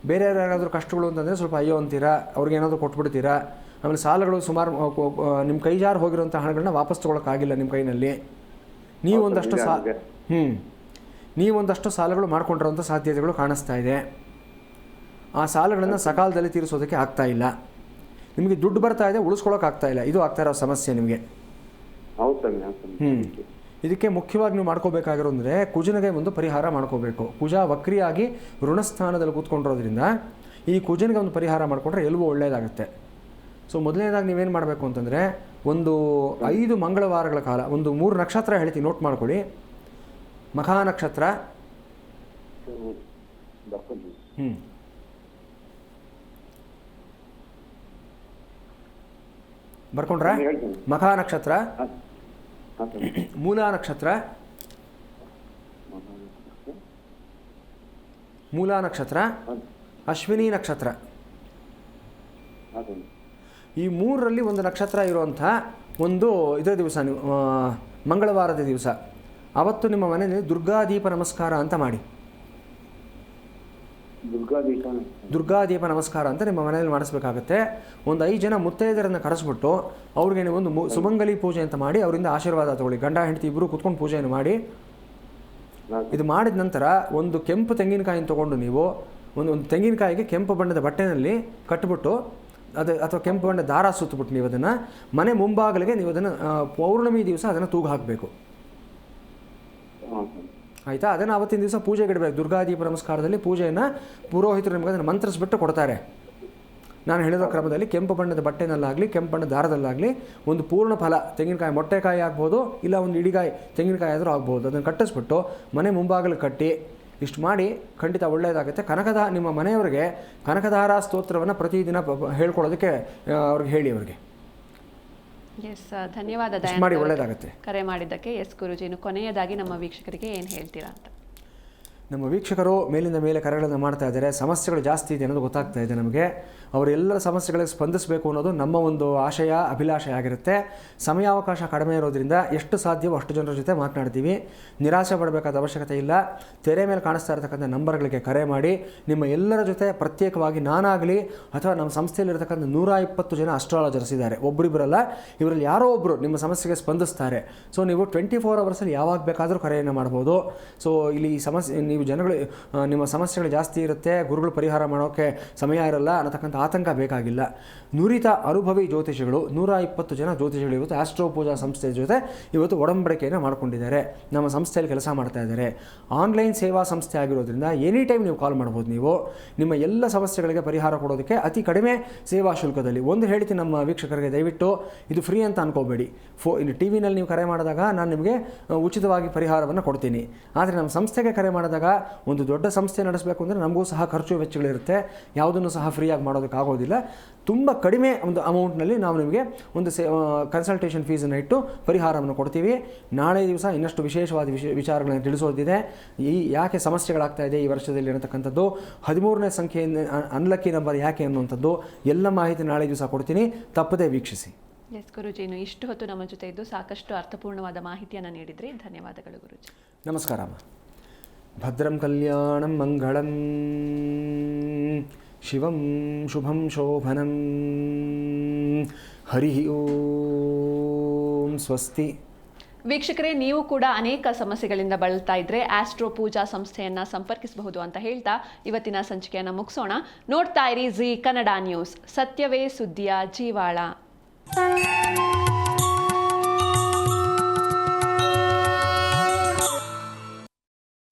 ಬೇರೆ ಯಾರಾದರೂ ಕಷ್ಟಗಳು ಅಂತಂದರೆ ಸ್ವಲ್ಪ ಅಯ್ಯೋ ಅಂತೀರಾ, ಅವ್ರಿಗೇನಾದರೂ ಕೊಟ್ಬಿಡ್ತೀರಾ. ಆಮೇಲೆ ಸಾಲಗಳು ಸುಮಾರು ನಿಮ್ಮ ಕೈ ಜಾರು ಹೋಗಿರೋಂಥ ಹಣಗಳನ್ನ ವಾಪಸ್ ತೊಗೊಳಕ್ಕಾಗಿಲ್ಲ ನಿಮ್ಮ ಕೈನಲ್ಲಿ. ನೀವೊಂದಷ್ಟು ಸಾಲಗಳು ಮಾಡ್ಕೊಂಡಿರೋಂಥ ಸಾಧ್ಯತೆಗಳು ಕಾಣಿಸ್ತಾ ಇದೆ. ಆ ಸಾಲಗಳನ್ನು ಸಕಾಲದಲ್ಲಿ ತೀರಿಸೋದಕ್ಕೆ ಆಗ್ತಾ ಇಲ್ಲ. ನಿಮಗೆ ದುಡ್ಡು ಬರ್ತಾ ಇದೆ, ಉಳಿಸ್ಕೊಳ್ಳೋಕೆ ಇಲ್ಲ. ಇದು ಆಗ್ತಾ ಇರೋ ಸಮಸ್ಯೆ ನಿಮಗೆ. ಇದಕ್ಕೆ ಮುಖ್ಯವಾಗಿ ನೀವು ಮಾಡ್ಕೋಬೇಕಾಗಿರೋ ಅಂದರೆ ಕುಜನಿಗೆ ಒಂದು ಪರಿಹಾರ ಮಾಡ್ಕೋಬೇಕು. ಕುಜ ವಕ್ರಿಯಾಗಿ ಋಣಸ್ಥಾನದಲ್ಲಿ ಕೂತ್ಕೊಂಡಿರೋದ್ರಿಂದ ಈ ಕುಜನಿಗೆ ಒಂದು ಪರಿಹಾರ ಮಾಡಿಕೊಂಡ್ರೆ ಎಲ್ಲವೂ ಒಳ್ಳೆಯದಾಗುತ್ತೆ. ಸೊ ಮೊದಲನೇದಾಗಿ ನೀವೇನು ಮಾಡಬೇಕು ಅಂತಂದರೆ ಒಂದು 5 ಮಂಗಳವಾರಗಳ ಕಾಲ ಒಂದು 3 ನಕ್ಷತ್ರ ಹೇಳ್ತೀನಿ, ನೋಟ್ ಮಾಡ್ಕೊಳ್ಳಿ. ಮಖಾ ನಕ್ಷತ್ರ, ಬರ್ಕೊಂಡ್ರ? ಮಖಾ ನಕ್ಷತ್ರ, ಮೂಲಾ ನಕ್ಷತ್ರ, ಮೂಲಾ ನಕ್ಷತ್ರ, ಅಶ್ವಿನಿ ನಕ್ಷತ್ರ. ಈ 3ರಲ್ಲಿ ಒಂದು ನಕ್ಷತ್ರ ಇರುವಂಥ ಒಂದು ಇದರ ದಿವಸ, ನೀವು ಮಂಗಳವಾರದ ದಿವಸ ಅವತ್ತು ನಿಮ್ಮ ಮನೆಯಲ್ಲಿ ದುರ್ಗಾದೀಪ ನಮಸ್ಕಾರ ಅಂತ ಮಾಡಿ. ದುರ್ಗಾದೀಪ ನಮಸ್ಕಾರ ಅಂತ ನಿಮ್ಮ ಮನೆಯಲ್ಲಿ ಮಾಡಿಸ್ಬೇಕಾಗತ್ತೆ. ಒಂದು 5 ಜನ ಮುತ್ತೈದರನ್ನು ಕರೆಸ್ಬಿಟ್ಟು ಅವ್ರಿಗೆ ನೀವು ಒಂದು ಸುಮಂಗಲಿ ಪೂಜೆ ಅಂತ ಮಾಡಿ ಅವರಿಂದ ಆಶೀರ್ವಾದ ತಗೊಳ್ಳಿ. ಗಂಡ ಹೆಂಡತಿ ಇಬ್ಬರು ಕೂತ್ಕೊಂಡು ಪೂಜೆಯನ್ನು ಮಾಡಿ. ಇದು ಮಾಡಿದ ನಂತರ ಒಂದು ಕೆಂಪು ತೆಂಗಿನಕಾಯಿನ ತೊಗೊಂಡು ನೀವು ಒಂದು ತೆಂಗಿನಕಾಯಿಗೆ ಕೆಂಪು ಬಣ್ಣದ ಬಟ್ಟೆನಲ್ಲಿ ಕಟ್ಟಿಬಿಟ್ಟು ಅಥವಾ ಕೆಂಪು ಬಣ್ಣದ ದಾರ ಸುತ್ತಬಿಟ್ಟು ನೀವು ಅದನ್ನು ಮನೆ ಮುಂಭಾಗಲಿಗೆ ನೀವು ಅದನ್ನು ಪೌರ್ಣಮಿ ದಿವಸ ಅದನ್ನು ತೂಗು ಹಾಕಬೇಕು. ಆಯಿತಾ? ಅದನ್ನು ಆವತ್ತಿನ ದಿವಸ ಪೂಜೆಗೆ ಇಡಬೇಕು. ದುರ್ಗಾದೀಪ ನಮಸ್ಕಾರದಲ್ಲಿ ಪೂಜೆಯನ್ನು ಪುರೋಹಿತರು ನಿಮಗೆ ಅದನ್ನು ಮಂತ್ರಿಸ್ಬಿಟ್ಟು ಕೊಡ್ತಾರೆ. ನಾನು ಹೇಳಿರೋ ಕ್ರಮದಲ್ಲಿ ಕೆಂಪು ಬಣ್ಣದ ಬಟ್ಟೆನಲ್ಲಾಗಲಿ ಕೆಂಪು ಬಣ್ಣದ ದಾರದಲ್ಲಾಗಲಿ ಒಂದು ಪೂರ್ಣ ಫಲ ತೆಂಗಿನಕಾಯಿ, ಮೊಟ್ಟೆಕಾಯಿ ಆಗ್ಬೋದು, ಇಲ್ಲ ಒಂದು ಇಡಿಕಾಯಿ ತೆಂಗಿನಕಾಯಿ ಆದರೂ ಆಗ್ಬೋದು, ಅದನ್ನು ಕಟ್ಟಿಸ್ಬಿಟ್ಟು ಮನೆ ಮುಂಭಾಗಲು ಕಟ್ಟಿ ಇಷ್ಟು ಮಾಡಿ ಖಂಡಿತ ಒಳ್ಳೆಯದಾಗುತ್ತೆ. ನಿಮ್ಮ ಮನೆಯವರಿಗೆ ಕನಕಧಾರ ಸ್ತೋತ್ರವನ್ನು ಪ್ರತಿದಿನ ಹೇಳ್ಕೊಳ್ಳೋದಕ್ಕೆ ಅವ್ರಿಗೆ ಹೇಳಿ. ಅವರಿಗೆ ಎಸ್, ಧನ್ಯವಾದ ಮಾಡಿ, ಒಳ್ಳೆಯದಾಗುತ್ತೆ. ಕರೆ ಮಾಡಿದ್ದಕ್ಕೆ. ಎಸ್ ಗುರುಜಿ, ಇನ್ನು ಕೊನೆಯದಾಗಿ ನಮ್ಮ ವೀಕ್ಷಕರಿಗೆ ಏನು ಹೇಳ್ತೀರಾ ಅಂತ. ನಮ್ಮ ವೀಕ್ಷಕರು ಮೇಲಿಂದ ಮೇಲೆ ಕರೆಗಳನ್ನು ಮಾಡ್ತಾ ಇದ್ದಾರೆ. ಸಮಸ್ಯೆಗಳು ಜಾಸ್ತಿ ಇದೆ ಅನ್ನೋದು ಗೊತ್ತಾಗ್ತಾ ಇದೆ ನಮಗೆ. ಅವರೆಲ್ಲರ ಸಮಸ್ಯೆಗಳಿಗೆ ಸ್ಪಂದಿಸಬೇಕು ಅನ್ನೋದು ನಮ್ಮ ಒಂದು ಆಶಯ, ಅಭಿಲಾಷೆ ಆಗಿರುತ್ತೆ. ಸಮಯಾವಕಾಶ ಕಡಿಮೆ ಇರೋದ್ರಿಂದ ಎಷ್ಟು ಸಾಧ್ಯವೋ ಅಷ್ಟು ಜನರ ಜೊತೆ ಮಾತನಾಡ್ತೀವಿ. ನಿರಾಶೆ ಪಡಬೇಕಾದ ಅವಶ್ಯಕತೆ ಇಲ್ಲ. ತೆರೆ ಮೇಲೆ ಕಾಣಿಸ್ತಾ ಇರತಕ್ಕಂಥ ನಂಬರ್ಗಳಿಗೆ ಕರೆ ಮಾಡಿ ನಿಮ್ಮ ಎಲ್ಲರ ಜೊತೆ ಪ್ರತ್ಯೇಕವಾಗಿ ನಾನಾಗಲಿ ಅಥವಾ ನಮ್ಮ ಸಂಸ್ಥೆಯಲ್ಲಿರ್ತಕ್ಕಂಥ 120 ಜನ ಅಸ್ಟ್ರಾಲಜರ್ಸ್ ಇದ್ದಾರೆ. ಒಬ್ಬರಿಬ್ಬರಲ್ಲ, ಇವರಲ್ಲಿ ಯಾರೋ ಒಬ್ಬರು ನಿಮ್ಮ ಸಮಸ್ಯೆಗೆ ಸ್ಪಂದಿಸ್ತಾರೆ. ಸೊ ನೀವು 24 ಅವರ್ಸಲ್ಲಿ ಯಾವಾಗ ಬೇಕಾದರೂ ಕರೆಯನ್ನು ಮಾಡ್ಬೋದು. ಸೊ ಇಲ್ಲಿ ನೀವು ಜನಗಳು ನಿಮ್ಮ ಸಮಸ್ಯೆಗಳು ಜಾಸ್ತಿ ಇರುತ್ತೆ, ಗುರುಗಳು ಪರಿಹಾರ ಮಾಡೋಕ್ಕೆ ಸಮಯ ಇರಲ್ಲ ಅನ್ನತಕ್ಕಂಥ ಆತಂಕ ಬೇಕಾಗಿಲ್ಲ. ನುರಿತ ಅನುಭವಿ ಜ್ಯೋತಿಷಿಗಳು 120 ಜನ ಜ್ಯೋತಿಷಿಗಳು ಇವತ್ತು ಆಸ್ಟ್ರೋ ಪೂಜಾ ಸಂಸ್ಥೆ ಜೊತೆ ಇವತ್ತು ಒಡಂಬಡಿಕೆಯನ್ನು ಮಾಡ್ಕೊಂಡಿದ್ದಾರೆ. ನಮ್ಮ ಸಂಸ್ಥೆಯಲ್ಲಿ ಕೆಲಸ ಮಾಡ್ತಾ ಇದ್ದಾರೆ. ಆನ್ಲೈನ್ ಸೇವಾ ಸಂಸ್ಥೆ ಆಗಿರೋದ್ರಿಂದ ಎನಿ ಟೈಮ್ ನೀವು ಕಾಲ್ ಮಾಡ್ಬೋದು. ನೀವು ನಿಮ್ಮ ಎಲ್ಲ ಸಮಸ್ಯೆಗಳಿಗೆ ಪರಿಹಾರ ಕೊಡೋದಕ್ಕೆ ಅತಿ ಕಡಿಮೆ ಸೇವಾ ಶುಲ್ಕದಲ್ಲಿ. ಒಂದು ಹೇಳ್ತೀನಿ ನಮ್ಮ ವೀಕ್ಷಕರಿಗೆ, ದಯವಿಟ್ಟು ಇದು ಫ್ರೀ ಅಂತ ಅನ್ಕೋಬೇಡಿ. ಇನ್ನು ಟಿ ವಿನಲ್ಲಿ ನೀವು ಕರೆ ಮಾಡಿದಾಗ ನಾನು ನಿಮಗೆ ಉಚಿತವಾಗಿ ಪರಿಹಾರವನ್ನು ಕೊಡ್ತೀನಿ. ಆದರೆ ನಮ್ಮ ಸಂಸ್ಥೆಗೆ ಕರೆ ಮಾಡಿದಾಗ ಒಂದು ದೊಡ್ಡ ಸಂಸ್ಥೆ ನಡೆಸಬೇಕು ಅಂದರೆ ನಮಗೂ ಸಹ ಖರ್ಚು ವೆಚ್ಚಗಳಿರುತ್ತೆ. ಯಾವುದನ್ನು ಸಹ ಫ್ರೀಯಾಗಿ ಮಾಡೋದಕ್ಕಾಗೋದಿಲ್ಲ. ತುಂಬ ಕಡಿಮೆ ಒಂದು ಅಮೌಂಟ್ನಲ್ಲಿ ನಾವು ನಿಮಗೆ ಒಂದು ಕನ್ಸಲ್ಟೇಷನ್ ಫೀಸನ್ನು ಇಟ್ಟು ಪರಿಹಾರವನ್ನು ಕೊಡ್ತೀವಿ. ನಾಳೆ ದಿವಸ ಇನ್ನಷ್ಟು ವಿಶೇಷವಾದ ವಿಚಾರಗಳನ್ನು ತಿಳಿಸೋದಿದೆ. ಯಾಕೆ ಸಮಸ್ಯೆಗಳಾಗ್ತಾ ಇದೆ ಈ ವರ್ಷದಲ್ಲಿ ಅನ್ನತಕ್ಕಂಥದ್ದು, 13ನೇ ಸಂಖ್ಯೆಯಿಂದ ಅನ್ಲಕ್ಕಿ ನಂಬರ್ ಯಾಕೆ ಅನ್ನುವಂಥದ್ದು ಎಲ್ಲ ಮಾಹಿತಿ ನಾಳೆ ದಿವಸ ಕೊಡ್ತೀನಿ. ತಪ್ಪದೇ ವೀಕ್ಷಿಸಿ. ಎಸ್ ಗುರುಜಿ, ಇಷ್ಟು ಹೊತ್ತು ನಮ್ಮ ಜೊತೆ ಇದ್ದು ಸಾಕಷ್ಟು ಅರ್ಥಪೂರ್ಣವಾದ ಮಾಹಿತಿಯನ್ನು ನೀಡಿದ್ರಿ. ಧನ್ಯವಾದಗಳು ಗುರುಜಿ. ನಮಸ್ಕಾರ. ಭದ್ರಂ ಕಲ್ಯಾಣಂ ಮಂಗಳಂ ಶಿವಂ ಶುಭಂ ಶೋಭನಂ. ಹರಿ ಓಂ. ಸ್ವಸ್ತಿ. ವೀಕ್ಷಕರೇ, ನೀವು ಕೂಡ ಅನೇಕ ಸಮಸ್ಯೆಗಳಿಂದ ಬಳಲ್ತಾ ಇದ್ರೆ ಆಸ್ಟ್ರೋ ಪೂಜಾ ಸಂಸ್ಥೆಯನ್ನ ಸಂಪರ್ಕಿಸಬಹುದು ಅಂತ ಹೇಳ್ತಾ ಇವತ್ತಿನ ಸಂಚಿಕೆಯನ್ನು ಮುಗಿಸೋಣ. ನೋಡ್ತಾ ಇರಿ ಜಿ ಕನ್ನಡ ನ್ಯೂಸ್, ಸತ್ಯವೇ ಸುದ್ದಿಯ ಜೀವಾಳ.